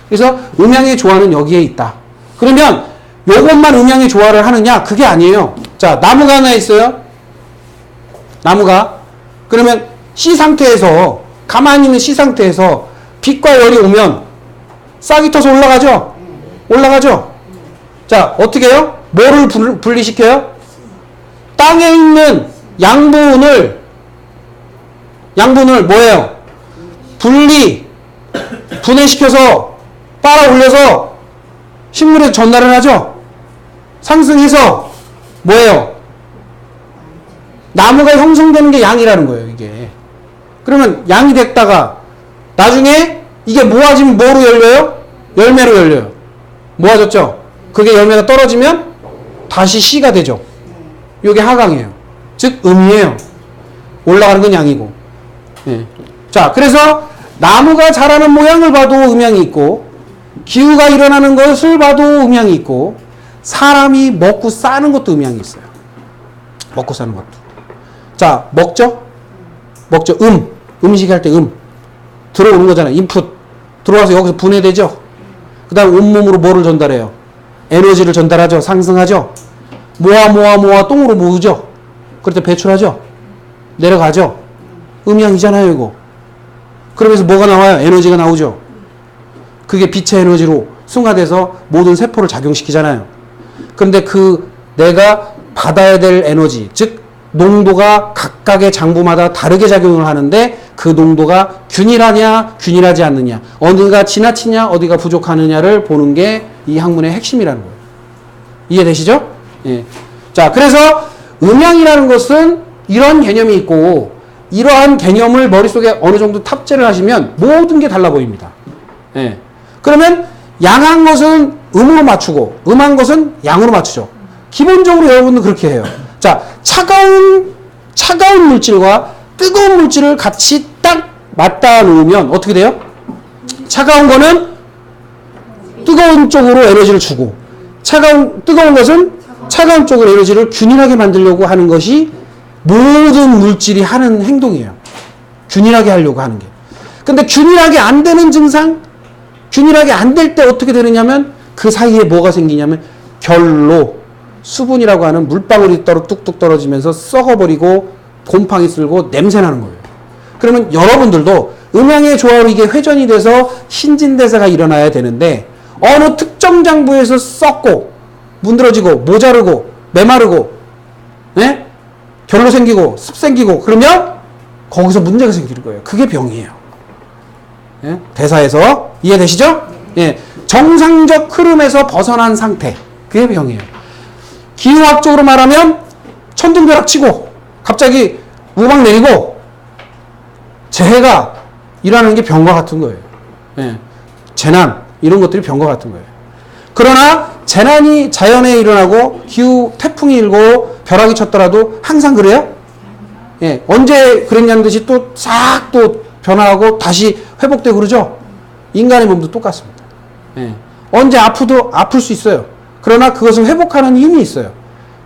그래서 음양의 조화는 여기에 있다. 그러면 요것만 음양의 조화를 하느냐? 그게 아니에요. 자, 나무가 하나 있어요. 나무가. 그러면 C 상태에서, 가만히 있는 C 상태에서 빛과 열이 오면 싹이 터서 올라가죠? 올라가죠? 자, 어떻게 해요? 뭐를 분리시켜요? 땅에 있는 양분을 뭐예요? 분해시켜서 빨아 올려서 식물에 전달을 하죠? 상승해서 뭐예요? 나무가 형성되는 게 양이라는 거예요, 이게. 그러면 양이 됐다가 나중에 이게 모아지면 뭐로 열려요? 열매로 열려요. 모아졌죠? 그게 열매가 떨어지면 다시 씨가 되죠. 이게 하강이에요. 즉 음이에요. 올라가는 건 양이고. 예. 자, 그래서 나무가 자라는 모양을 봐도 음양이 있고 기후가 일어나는 것을 봐도 음양이 있고 사람이 먹고 사는 것도 음양이 있어요. 먹고 사는 것도. 자, 먹죠? 음식 할 때 들어오는 거잖아요. 인풋 들어와서 여기서 분해되죠. 그 다음 온몸으로 뭐를 전달해요? 에너지를 전달하죠. 상승하죠. 모아 똥으로 모으죠. 그럴 때 배출하죠. 내려가죠. 음양이잖아요, 이거. 그러면서 뭐가 나와요? 에너지가 나오죠. 그게 빛의 에너지로 승화돼서 모든 세포를 작용시키잖아요. 그런데 내가 받아야 될 에너지, 즉 농도가 각각의 장부마다 다르게 작용을 하는데 그 농도가 균일하냐, 균일하지 않느냐, 어디가 지나치냐, 어디가 부족하느냐를 보는 게 이 학문의 핵심이라는 거예요. 이해되시죠? 예. 자, 그래서 음양이라는 것은 이런 개념이 있고 이러한 개념을 머릿속에 어느 정도 탑재를 하시면 모든 게 달라 보입니다. 예. 그러면 양한 것은 음으로 맞추고 음한 것은 양으로 맞추죠. 기본적으로 여러분도 그렇게 해요. 자, 차가운 물질과 뜨거운 물질을 같이 딱 맞다 놓으면 어떻게 돼요? 차가운 거는 뜨거운 쪽으로 에너지를 주고 뜨거운 것은 차가운 쪽으로 에너지를 균일하게 만들려고 하는 것이 모든 물질이 하는 행동이에요. 균일하게 하려고 하는 게. 근데 균일하게 안 되는 증상, 균일하게 안 될 때 어떻게 되느냐면 그 사이에 뭐가 생기냐면 결로 수분이라고 하는 물방울이 뚝뚝 떨어지면서 썩어버리고 곰팡이 쓸고 냄새나는 거예요. 그러면 여러분들도 음양의 조화로 이게 회전이 돼서 신진대사가 일어나야 되는데 어느 특정 장부에서 썩고 문드러지고 모자르고 메마르고 네? 결로 생기고 습 생기고 그러면 거기서 문제가 생기는 거예요. 그게 병이에요. 예? 대사에서 이해되시죠? 예. 정상적 흐름에서 벗어난 상태, 그게 병이에요. 기후학적으로 말하면 천둥벼락 치고 갑자기 우박 내리고 재해가 일어나는 게 병과 같은 거예요. 예. 재난 이런 것들이 병과 같은 거예요. 그러나 재난이 자연에 일어나고 기후 태풍이 일고 벼락이 쳤더라도 항상 그래요? 예. 언제 그랬냐는 듯이 또 싹 또 변화하고 다시 회복되고 그러죠? 인간의 몸도 똑같습니다. 예. 언제 아플 수 있어요. 그러나 그것을 회복하는 힘이 있어요.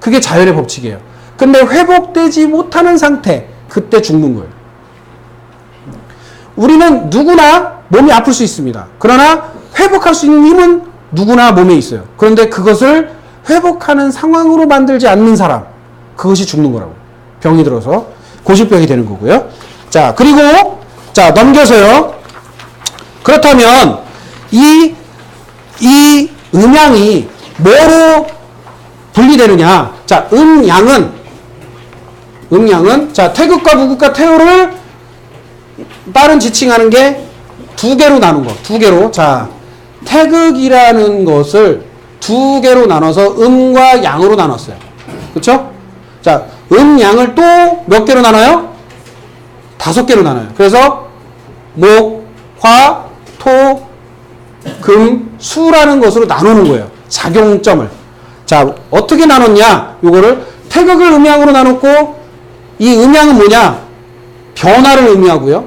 그게 자연의 법칙이에요. 근데 회복되지 못하는 상태, 그때 죽는 거예요. 우리는 누구나 몸이 아플 수 있습니다. 그러나 회복할 수 있는 힘은 누구나 몸에 있어요. 그런데 그것을 회복하는 상황으로 만들지 않는 사람, 그것이 죽는 거라고. 병이 들어서 고질병이 되는 거고요. 자, 그리고 자, 넘겨서요. 그렇다면 이 음양이 뭐로 분리되느냐? 자, 음양은 자, 태극과 부극과 태호를 빠른 지칭하는 게 두 개로 나눈 거. 두 개로. 자, 태극이라는 것을 두 개로 나눠서 음과 양으로 나눴어요. 그렇죠? 자, 양을 또 몇 개로 나눠요? 5개로 나눠요. 그래서 목, 화, 토, 금, 수라는 것으로 나누는 거예요. 작용점을. 자, 어떻게 나눴냐? 요거를 태극을 음양으로 나눴고, 이 음양은 뭐냐? 변화를 의미하고요.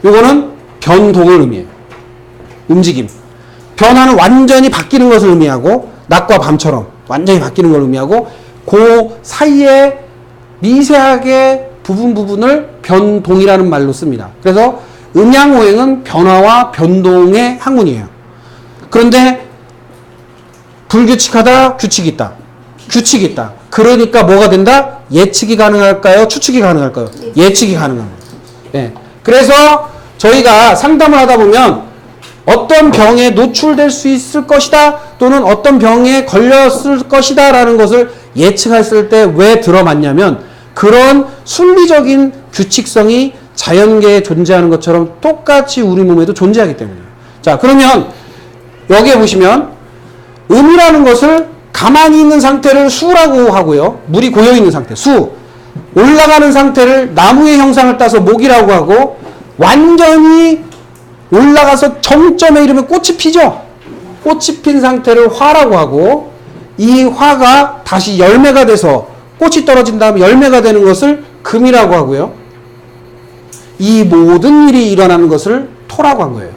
요거는 변동을 의미해요. 움직임. 변화는 완전히 바뀌는 것을 의미하고, 낮과 밤처럼 완전히 바뀌는 걸 의미하고, 그 사이에 미세하게 부분을 변동이라는 말로 씁니다. 그래서 음양오행은 변화와 변동의 학문이에요. 그런데 불규칙하다, 규칙이 있다. 규칙이 있다. 그러니까 뭐가 된다? 예측이 가능할까요? 추측이 가능할까요? 예측이 가능합니다. 네. 그래서 저희가 상담을 하다 보면 어떤 병에 노출될 수 있을 것이다 또는 어떤 병에 걸렸을 것이다 라는 것을 예측했을 때 왜 들어맞냐면 그런 순리적인 규칙성이 자연계에 존재하는 것처럼 똑같이 우리 몸에도 존재하기 때문이에요. 자, 그러면 여기에 보시면 음이라는 것을 가만히 있는 상태를 수라고 하고요. 물이 고여있는 상태, 수. 올라가는 상태를 나무의 형상을 따서 목이라고 하고 완전히 올라가서 정점에 이르면 꽃이 피죠. 꽃이 핀 상태를 화라고 하고 이 화가 다시 열매가 돼서 꽃이 떨어진 다음에 열매가 되는 것을 금이라고 하고요. 이 모든 일이 일어나는 것을 토라고 한 거예요.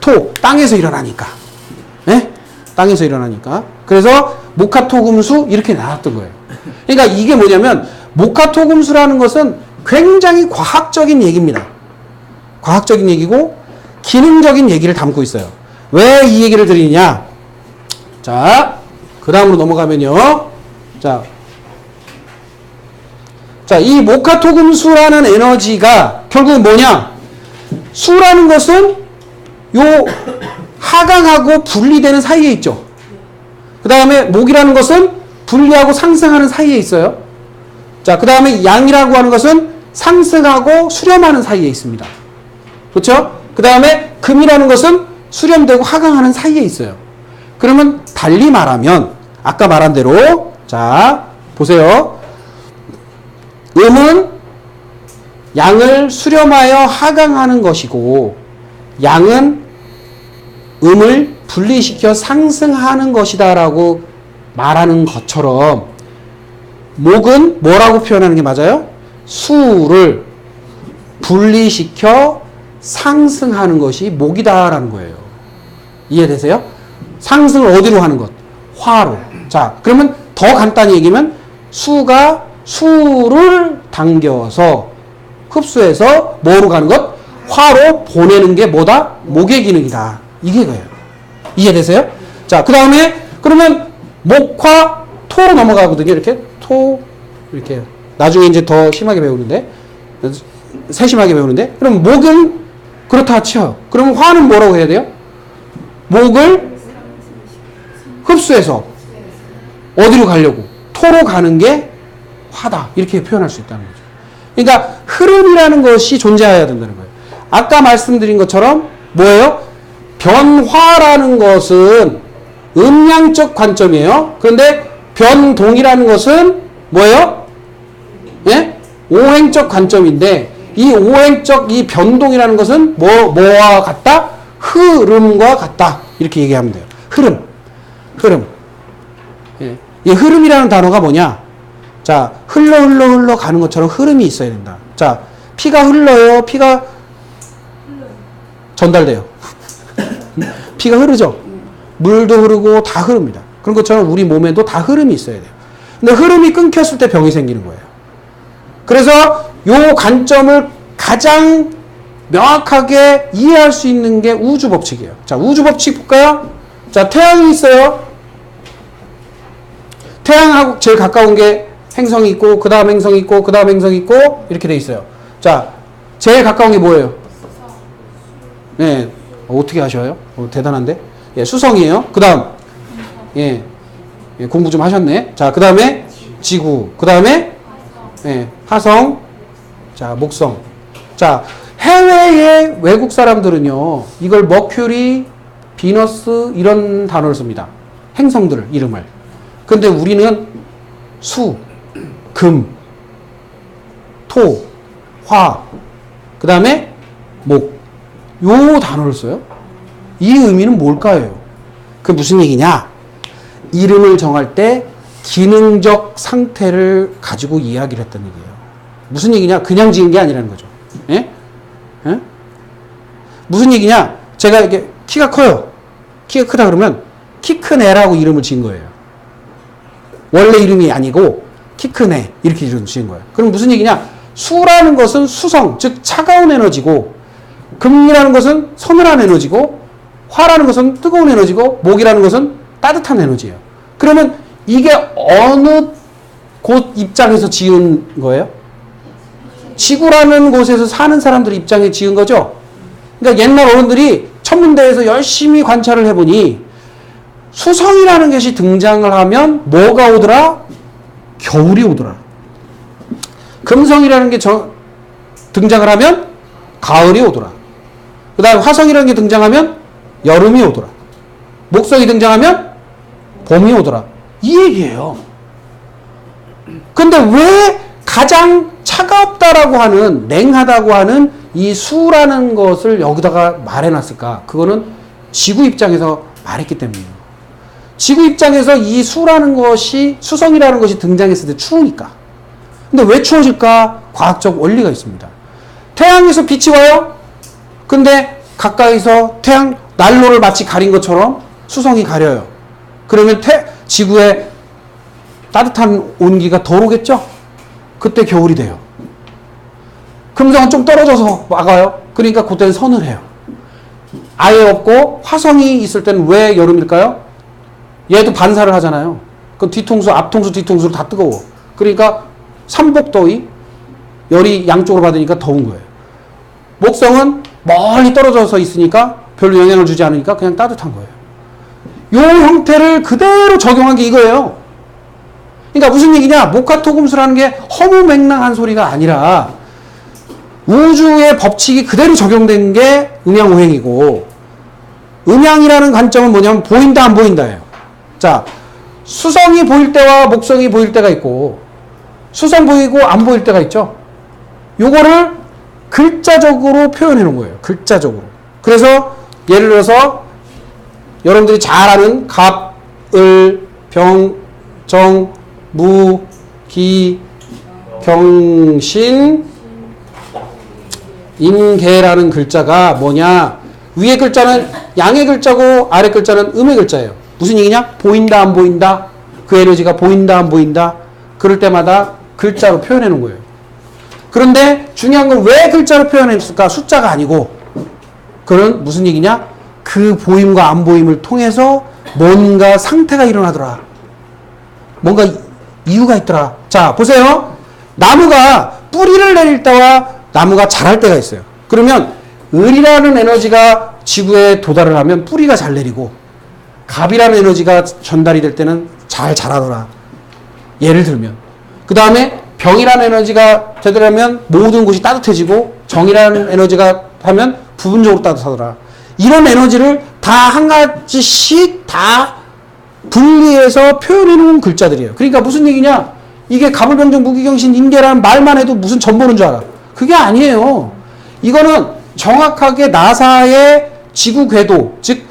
토, 땅에서 일어나니까. 예? 땅에서 일어나니까. 그래서 목화토금수 이렇게 나왔던 거예요. 그러니까 이게 뭐냐면 목화토금수라는 것은 굉장히 과학적인 얘기입니다. 과학적인 얘기고 기능적인 얘기를 담고 있어요. 왜 이 얘기를 드리느냐? 자, 그 다음으로 넘어가면요. 자, 이 목화토금수라는 에너지가 결국은 뭐냐? 수라는 것은 요 하강하고 분리되는 사이에 있죠. 그 다음에 목이라는 것은 분리하고 상승하는 사이에 있어요. 자, 그 다음에 양이라고 하는 것은 상승하고 수렴하는 사이에 있습니다. 그렇죠? 그 다음에 금이라는 것은 수렴되고 하강하는 사이에 있어요. 그러면 달리 말하면 아까 말한 대로 자 보세요. 음은 양을 수렴하여 하강하는 것이고 양은 음을 분리시켜 상승하는 것이다 라고 말하는 것처럼 목은 뭐라고 표현하는 게 맞아요? 수를 분리시켜 상승하는 것이 목이다 라는 거예요. 이해되세요? 상승을 어디로 하는 것? 화로. 자, 그러면 더 간단히 얘기하면 수가 수를 당겨서 흡수해서 뭐로 가는 것? 화로 보내는 게 뭐다? 목의 기능이다. 이게 그예요. 이해되세요? 자, 그 다음에 그러면 목화 토로 넘어가거든요. 이렇게 토 이렇게 나중에 이제 더 심하게 배우는데 세심하게 배우는데 그럼 목은 그렇다 치요. 그러면 화는 뭐라고 해야 돼요? 목을 흡수해서 어디로 가려고? 토로 가는 게 화다. 이렇게 표현할 수 있다는 거죠. 그러니까 흐름이라는 것이 존재해야 된다는 거예요. 아까 말씀드린 것처럼 뭐예요? 변화라는 것은 음양적 관점이에요. 그런데 변동이라는 것은 뭐예요? 예? 오행적 관점인데 이 오행적 이 변동이라는 것은 뭐와 같다? 흐름과 같다. 이렇게 얘기하면 돼요. 흐름. 예. 이 흐름이라는 단어가 뭐냐? 자, 흘러 가는 것처럼 흐름이 있어야 된다. 자, 피가 흘러요. 피가 전달돼요. 피가 흐르죠. 물도 흐르고 다 흐릅니다. 그런 것처럼 우리 몸에도 다 흐름이 있어야 돼요. 근데 흐름이 끊겼을 때 병이 생기는 거예요. 그래서 요 관점을 가장 명확하게 이해할 수 있는 게 우주 법칙이에요. 자, 우주 법칙 볼까요? 자, 태양이 있어요. 태양하고 제일 가까운 게 행성이 있고, 그 다음 행성이 있고, 그 다음 행성이 있고, 이렇게 돼 있어요. 자, 제일 가까운 게 뭐예요? 네. 어떻게 하셔요? 대단한데? 예, 수성이에요. 그 다음, 예, 공부 좀 하셨네. 자, 그 다음에 지구. 그 다음에, 예, 화성. 자, 목성. 자, 해외의 외국 사람들은요, 이걸 머큐리, 비너스, 이런 단어를 씁니다. 행성들, 이름을. 근데 우리는 수, 금, 토, 화, 그 다음에 목. 요 단어를 써요. 이 의미는 뭘까요? 그 무슨 얘기냐? 이름을 정할 때 기능적 상태를 가지고 이야기를 했다는 얘기예요. 무슨 얘기냐? 그냥 지은 게 아니라는 거죠. 예? 예? 무슨 얘기냐? 제가 이렇게 키가 커요. 키가 크다 그러면 키 큰 애라고 이름을 지은 거예요. 원래 이름이 아니고 키 큰 애 이렇게 이름을 지은 거예요. 그럼 무슨 얘기냐? 수라는 것은 수성, 즉 차가운 에너지고 금이라는 것은 서늘한 에너지고 화라는 것은 뜨거운 에너지고 목이라는 것은 따뜻한 에너지예요. 그러면 이게 어느 곳 입장에서 지은 거예요? 지구라는 곳에서 사는 사람들 입장에 지은 거죠. 그러니까 옛날 어른들이 천문대에서 열심히 관찰을 해보니 수성이라는 것이 등장을 하면 뭐가 오더라? 겨울이 오더라. 금성이라는 게 등장을 하면 가을이 오더라. 그 다음에 화성이라는 게 등장하면 여름이 오더라. 목성이 등장하면 봄이 오더라. 이 얘기예요. 근데 왜 가장 차갑다라고 하는, 냉하다고 하는 이 수라는 것을 여기다가 말해놨을까? 그거는 지구 입장에서 말했기 때문이에요. 지구 입장에서 이 수라는 것이, 수성이라는 것이 등장했을 때 추우니까. 근데 왜 추워질까? 과학적 원리가 있습니다. 태양에서 빛이 와요? 근데 가까이서 태양 난로를 마치 가린 것처럼 수성이 가려요. 그러면 지구에 따뜻한 온기가 덜 오겠죠? 그때 겨울이 돼요. 금성은 좀 떨어져서 막아요. 그러니까 그때는 서늘해요. 아예 없고 화성이 있을 때는 왜 여름일까요? 얘도 반사를 하잖아요. 그럼 뒤통수, 앞통수, 뒤통수로 다 뜨거워. 그러니까 삼복더위, 열이 양쪽으로 받으니까 더운 거예요. 목성은 멀리 떨어져서 있으니까 별로 영향을 주지 않으니까 그냥 따뜻한 거예요. 이 형태를 그대로 적용한 게 이거예요. 그러니까 무슨 얘기냐? 목화토금수라는 게 허무맹랑한 소리가 아니라 우주의 법칙이 그대로 적용된 게 음양오행이고, 음양이라는 관점은 뭐냐면 보인다 안 보인다예요. 자, 수성이 보일 때와 목성이 보일 때가 있고 수성 보이고 안 보일 때가 있죠. 요거를 글자적으로 표현해 놓은 거예요. 글자적으로. 그래서 예를 들어서 여러분들이 잘 아는 갑, 을, 병, 정, 무, 기, 경신, 임계라는 글자가 뭐냐? 위에 글자는 양의 글자고 아래 글자는 음의 글자예요. 무슨 얘기냐? 보인다 안 보인다. 그 에너지가 보인다 안 보인다. 그럴 때마다 글자로 표현해 놓은 거예요. 그런데 중요한 건 왜 글자로 표현했을까? 숫자가 아니고, 그건 무슨 얘기냐? 그 보임과 안 보임을 통해서 뭔가 상태가 일어나더라. 뭔가 이유가 있더라. 자, 보세요. 나무가 뿌리를 내릴 때와 나무가 자랄 때가 있어요. 그러면 을이라는 에너지가 지구에 도달을 하면 뿌리가 잘 내리고, 갑이라는 에너지가 전달이 될 때는 잘 자라더라. 예를 들면. 그 다음에 병이라는 에너지가 되더라면 모든 곳이 따뜻해지고, 정이라는 에너지가 하면 부분적으로 따뜻하더라. 이런 에너지를 다 한 가지씩 다 분리해서 표현해 놓은 글자들이에요. 그러니까 무슨 얘기냐? 이게 가불병정 무기경신 임계라는 말만 해도 무슨 전보는 줄 알아. 그게 아니에요. 이거는 정확하게 나사의 지구 궤도, 즉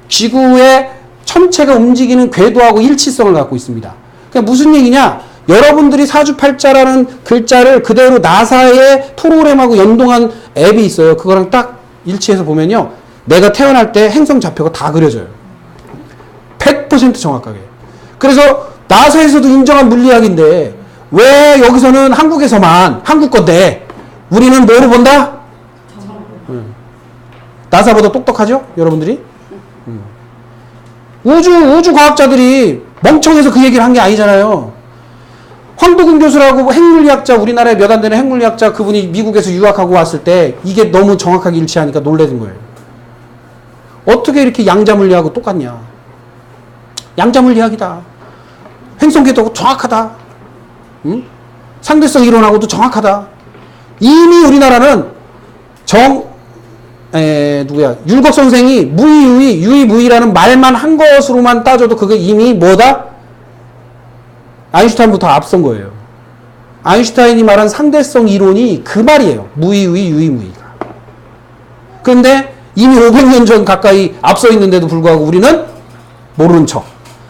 지구의 천체가 움직이는 궤도하고 일치성을 갖고 있습니다. 그러니까 무슨 얘기냐? 여러분들이 사주팔자라는 글자를 그대로 나사의 프로그램하고 연동한 앱이 있어요. 그거랑 딱 일치해서 보면요, 내가 태어날 때 행성 좌표가 다 그려져요. 100% 정확하게. 그래서 나사에서도 인정한 물리학인데 왜 여기서는 한국에서만 한국 건데 우리는 뭐로 본다? 나사보다 똑똑하죠? 여러분들이? 우주 과학자들이 멍청해서 그 얘기를 한 게 아니잖아요. 황도근 교수라고 핵물리학자, 우리나라에 몇 안 되는 핵물리학자, 그분이 미국에서 유학하고 왔을 때 이게 너무 정확하게 일치하니까 놀라는 거예요. 어떻게 이렇게 양자물리하고 똑같냐? 양자물리학이다. 행성궤도하고 정확하다. 응? 상대성 이론하고도 정확하다. 이미 우리나라는 율곡 선생이 무의유의, 유의무의라는 말만 한 것으로만 따져도 그게 이미 뭐다? 아인슈타인부터 앞선 거예요. 아인슈타인이 말한 상대성 이론이 그 말이에요. 무의유의, 유의무의가. 그런데 이미 500년 전 가까이 앞서 있는데도 불구하고 우리는 모르는 척.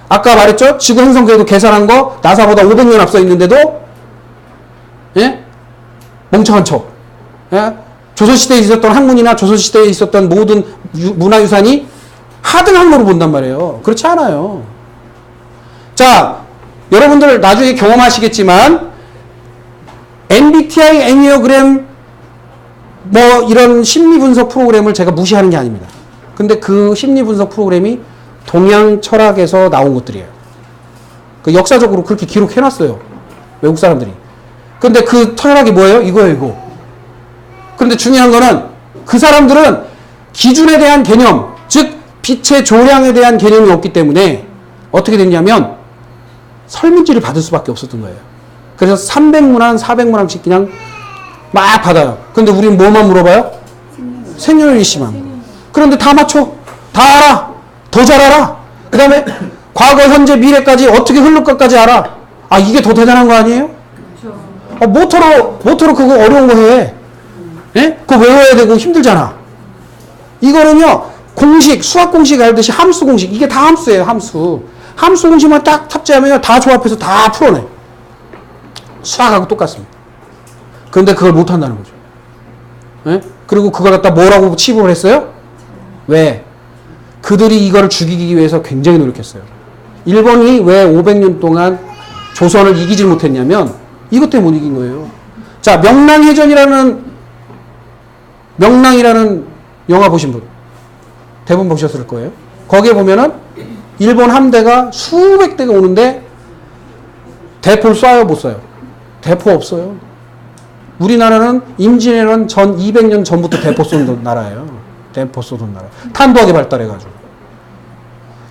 아까 말했죠? 지구 행성궤도 계산한 거 나사보다 500년 앞서 있는데도, 예? 멍청한 척. 예? 조선시대에 있었던 학문이나 조선시대에 있었던 모든 문화유산이 하등학문으로 본단 말이에요. 그렇지 않아요. 자, 여러분들 나중에 경험하시겠지만 MBTI 애니어그램 뭐 이런 심리분석 프로그램을 제가 무시하는 게 아닙니다. 근데 그 심리분석 프로그램이 동양 철학에서 나온 것들이에요. 그 역사적으로 그렇게 기록해놨어요. 외국 사람들이. 근데 그 철학이 뭐예요? 이거예요, 이거. 그런데 중요한 거는 그 사람들은 기준에 대한 개념, 즉 빛의 조량에 대한 개념이 없기 때문에 어떻게 됐냐면 설문지를 받을 수밖에 없었던 거예요. 그래서 300문항, 400문항씩 그냥 막 받아요. 근데 우리는 뭐만 물어봐요? 생년월일시만. 그런데 다 맞춰. 다 알아. 더 잘 알아. 그 다음에 과거, 현재, 미래까지 어떻게 흐를 것까지 알아. 아, 이게 더 대단한 거 아니에요? 모터로 그거 어려운 거 해. 예? 그거 외워야 되고 힘들잖아. 이거는요, 공식, 수학 공식 알듯이 함수 공식. 이게 다 함수예요, 함수. 함수 공식만 딱 탑재하면 다 조합해서 다 풀어내. 수학하고 똑같습니다. 그런데 그걸 못 한다는 거죠. 예? 그리고 그걸 갖다 뭐라고 치부를 했어요? 왜? 그들이 이거를 죽이기 위해서 굉장히 노력했어요. 일본이 왜 500년 동안 조선을 이기지 못했냐면 이것 때문에 못 이긴 거예요. 자, 명랑이라는 영화 보신 분 대부분 보셨을 거예요. 거기에 보면은 일본 함대가 수백 대가 오는데 대포를 쏴요, 못 쏴요? 대포 없어요. 우리나라는 임진왜란 전 200년 전부터 대포 쏜 나라예요. 대포 쏘던 나라. 탄도하게 발달해가지고.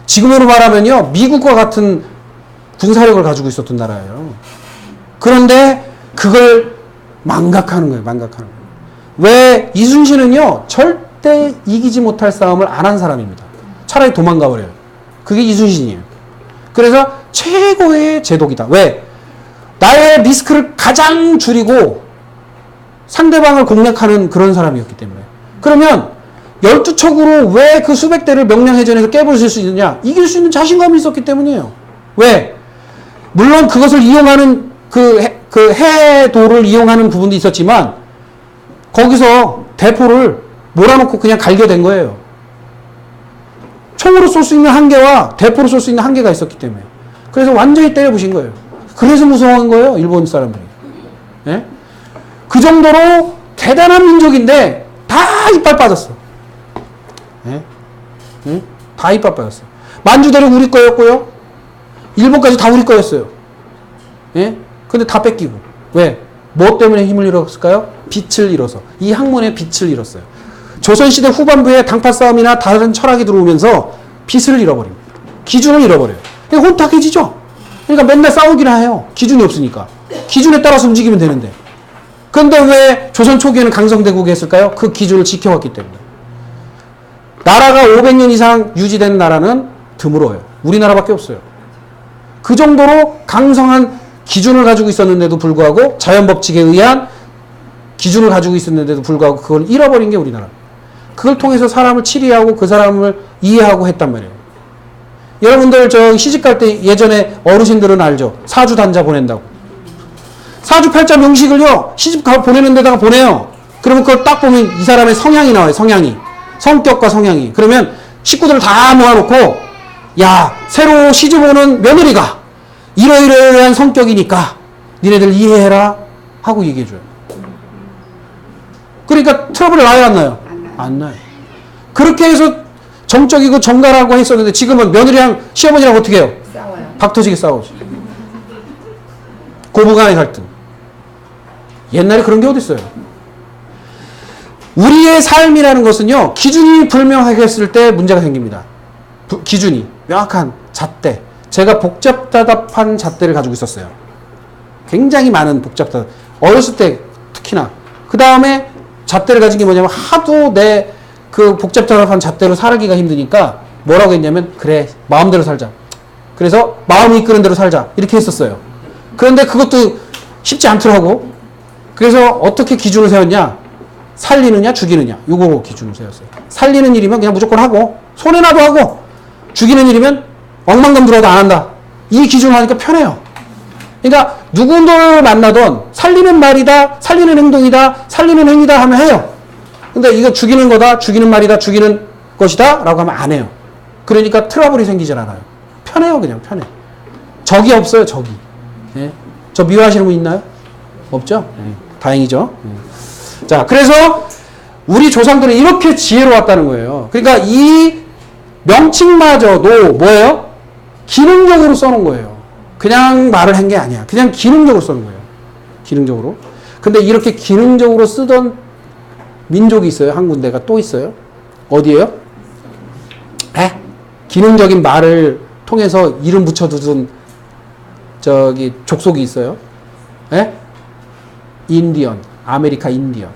지금으로 말하면요, 미국과 같은 군사력을 가지고 있었던 나라예요. 그런데 그걸 망각하는 거예요, 망각하는 거예요. 왜 이순신은요, 절대 이기지 못할 싸움을 안 한 사람입니다. 차라리 도망가 버려요. 그게 이순신이에요. 그래서 최고의 제독이다. 왜? 나의 리스크를 가장 줄이고 상대방을 공략하는 그런 사람이었기 때문에. 그러면 12척으로 왜 그 수백 대를 명량해전에서 깨부술 수 있느냐? 이길 수 있는 자신감이 있었기 때문이에요. 왜? 물론 그것을 이용하는 그 해도를 이용하는 부분도 있었지만 거기서 대포를 몰아놓고 그냥 갈겨댄 거예요. 총으로 쏠 수 있는 한계와 대포로 쏠 수 있는 한계가 있었기 때문에. 그래서 완전히 때려부신 거예요. 그래서 무서워한 거예요, 일본 사람들이. 네? 그 정도로 대단한 민족인데 다 이빨 빠졌어. 네? 네? 다 이빨 빠졌어. 만주대륙 우리 거였고요. 일본까지 다 우리 거였어요. 예? 근데 다 뺏기고. 왜? 뭐 때문에 힘을 잃었을까요? 빛을 잃어서. 이 학문의 빛을 잃었어요. 조선시대 후반부에 당파 싸움이나 다른 철학이 들어오면서 빛을 잃어버립니다. 기준을 잃어버려요. 그러니까 혼탁해지죠? 그러니까 맨날 싸우기나 해요. 기준이 없으니까. 기준에 따라서 움직이면 되는데. 그런데 왜 조선 초기에는 강성대국이 했을까요? 그 기준을 지켜왔기 때문에. 나라가 500년 이상 유지된 나라는 드물어요. 우리나라밖에 없어요. 그 정도로 강성한 기준을 가지고 있었는데도 불구하고 자연법칙에 의한 기준을 가지고 있었는데도 불구하고 그걸 잃어버린 게 우리나라. 그걸 통해서 사람을 치리하고 그 사람을 이해하고 했단 말이에요. 여러분들 저 시집갈 때 예전에 어르신들은 알죠? 사주단자 보낸다고. 사주팔자 명식을요, 시집 보내는 데다가 보내요. 그러면 그걸 딱 보면 이 사람의 성향이 나와요, 성향이. 성격과 성향이. 그러면 식구들을 다 모아놓고, 야, 새로 시집 오는 며느리가 이러이러한 성격이니까 니네들 이해해라 하고 얘기해줘요. 그러니까 트러블이 나요, 안 나요? 안 나요. 그렇게 해서 정적이고 정갈하고 했었는데 지금은 며느리랑 시어머니랑 어떻게 해요? 싸워요. 박터지게 싸우죠. 고부간의 갈등. 옛날에 그런 게 어딨어요. 우리의 삶이라는 것은요, 기준이 불명하게 했을 때 문제가 생깁니다. 기준이 명확한 잣대. 제가 복잡다답한 잣대를 가지고 있었어요. 굉장히 많은 복잡다답. 어렸을 때 특히나. 그 다음에 잣대를 가진 게 뭐냐면 하도 내 그 복잡다답한 잣대로 살기가 힘드니까 뭐라고 했냐면, 그래, 마음대로 살자. 그래서 마음이 이끄는 대로 살자. 이렇게 했었어요. 그런데 그것도 쉽지 않더라고. 그래서 어떻게 기준을 세웠냐? 살리느냐 죽이느냐, 요거 기준을 세웠어요. 살리는 일이면 그냥 무조건 하고, 손해나도 하고, 죽이는 일이면 엉망감 들어도 안 한다. 이 기준을 하니까 편해요. 그러니까 누구를 만나던 살리는 말이다, 살리는 행동이다, 살리는 행위다 하면 해요. 근데 이거 죽이는 거다, 죽이는 말이다, 죽이는 것이다 라고 하면 안 해요. 그러니까 트러블이 생기질 않아요. 편해요. 그냥 편해. 적이 없어요, 적이. 예? 저 미워하시는 분 있나요? 없죠? 예. 다행이죠. 예. 자, 그래서 우리 조상들은 이렇게 지혜로웠다는 거예요. 그러니까 이 명칭마저도 뭐예요? 기능적으로 써놓은 거예요. 그냥 말을 한 게 아니야. 그냥 기능적으로 써놓은 거예요. 기능적으로. 근데 이렇게 기능적으로 쓰던 민족이 있어요. 한 군데가 또 있어요. 어디예요? 기능적인 말을 통해서 이름 붙여두던 저기 족속이 있어요. 인디언. 아메리카 인디언.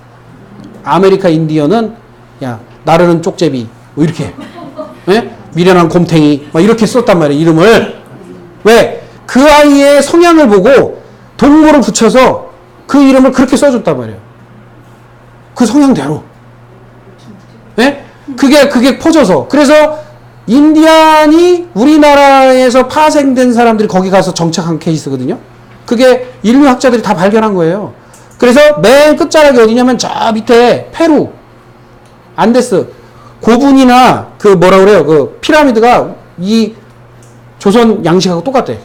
아메리카 인디언은 야, 나르는 쪽제비 뭐 이렇게 미련한 곰탱이 막 이렇게 썼단 말이에요. 이름을. 왜? 그 아이의 성향을 보고 동물을 붙여서 그 이름을 그렇게 써줬단 말이에요. 그 성향대로. 그게 퍼져서. 그래서 인디안이 우리나라에서 파생된 사람들이 거기 가서 정착한 케이스거든요. 그게 인류학자들이 다 발견한 거예요. 그래서 맨 끝자락이 어디냐면 저 밑에 페루, 안데스, 고분이나 그 뭐라 그래요? 그 피라미드가 이 조선 양식하고 똑같대.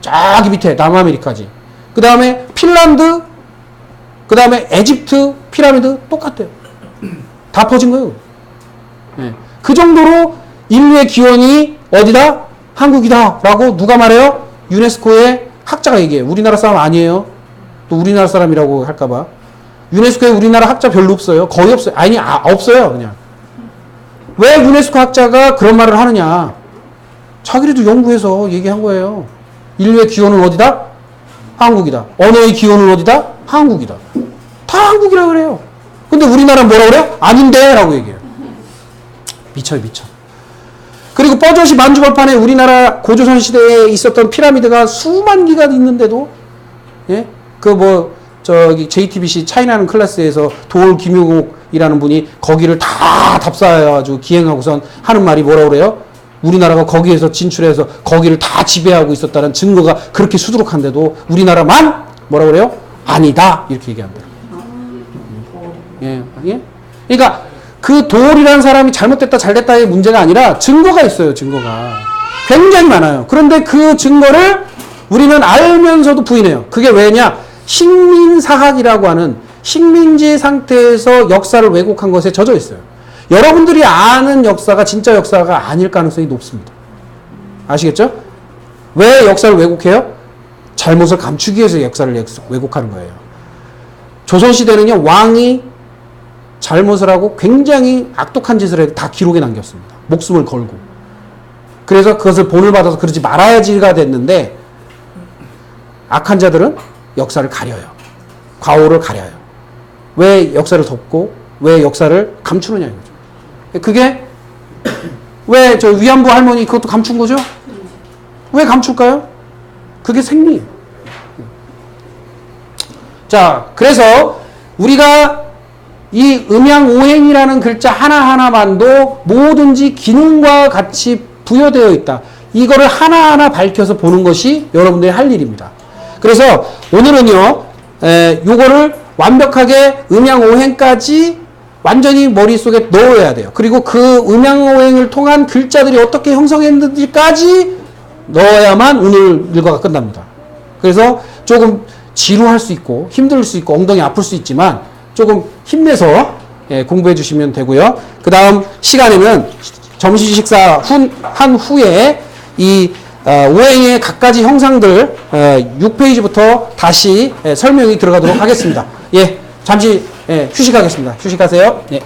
저기 밑에 남아메리카지. 그 다음에 핀란드, 그 다음에 에집트 피라미드 똑같대요. 다 퍼진 거예요. 네. 그 정도로 인류의 기원이 어디다? 한국이다. 라고 누가 말해요? 유네스코의 학자가 얘기해요. 우리나라 사람 아니에요. 또 우리나라 사람이라고 할까봐. 유네스코에 우리나라 학자 별로 없어요. 거의 없어요. 아니, 없어요. 그냥. 왜 유네스코 학자가 그런 말을 하느냐? 자기들도 연구해서 얘기한 거예요. 인류의 기원은 어디다? 한국이다. 언어의 기원은 어디다? 한국이다. 다 한국이라고 그래요. 근데 우리나라는 뭐라고 그래요? 아닌데? 라고 얘기해요. 미쳐요, 미쳐. 그리고 뻐젓이 만주벌판에 우리나라 고조선 시대에 있었던 피라미드가 수만 기가 있는데도, 예? 저기 JTBC 차이나는 클래스에서 도올 김유국이라는 분이 거기를 다 답사해가지고 기행하고선 하는 말이 뭐라고 그래요? 우리나라가 거기에서 진출해서 거기를 다 지배하고 있었다는 증거가 그렇게 수두룩한데도 우리나라만 뭐라고 그래요? 아니다. 이렇게 얘기한다. 예, 예? 그러니까 그 도올이라는 사람이 잘못됐다 잘됐다의 문제가 아니라 증거가 있어요. 증거가. 굉장히 많아요. 그런데 그 증거를 우리는 알면서도 부인해요. 그게 왜냐? 식민사학이라고 하는 식민지 상태에서 역사를 왜곡한 것에 젖어 있어요. 여러분들이 아는 역사가 진짜 역사가 아닐 가능성이 높습니다. 아시겠죠? 왜 역사를 왜곡해요? 잘못을 감추기 위해서 역사를 왜곡하는 거예요. 조선시대는요, 왕이 잘못을 하고 굉장히 악독한 짓을 해도 다 기록에 남겼습니다. 목숨을 걸고. 그래서 그것을 본을 받아서 그러지 말아야지가 됐는데, 악한 자들은 역사를 가려요. 과오를 가려요. 왜 역사를 덮고, 왜 역사를 감추느냐 이거죠. 그게 왜 저 위안부 할머니 그것도 감춘 거죠? 왜 감출까요? 그게 생리예요. 자, 그래서 우리가 이 음양오행이라는 글자 하나하나만도 뭐든지 기능과 같이 부여되어 있다. 이거를 하나하나 밝혀서 보는 것이 여러분들이 할 일입니다. 그래서 오늘은요, 요거를 완벽하게 음양오행까지 완전히 머릿속에 넣어야 돼요. 그리고 그 음양오행을 통한 글자들이 어떻게 형성했는지까지 넣어야만 오늘 일과가 끝납니다. 그래서 조금 지루할 수 있고 힘들 수 있고 엉덩이 아플 수 있지만 조금 힘내서 공부해 주시면 되고요. 그 다음 시간에는 점심 식사 한 후에 이 오행의 각가지 형상들 6페이지부터 다시 설명이 들어가도록 하겠습니다. 예, 잠시 휴식하겠습니다. 휴식하세요. 예.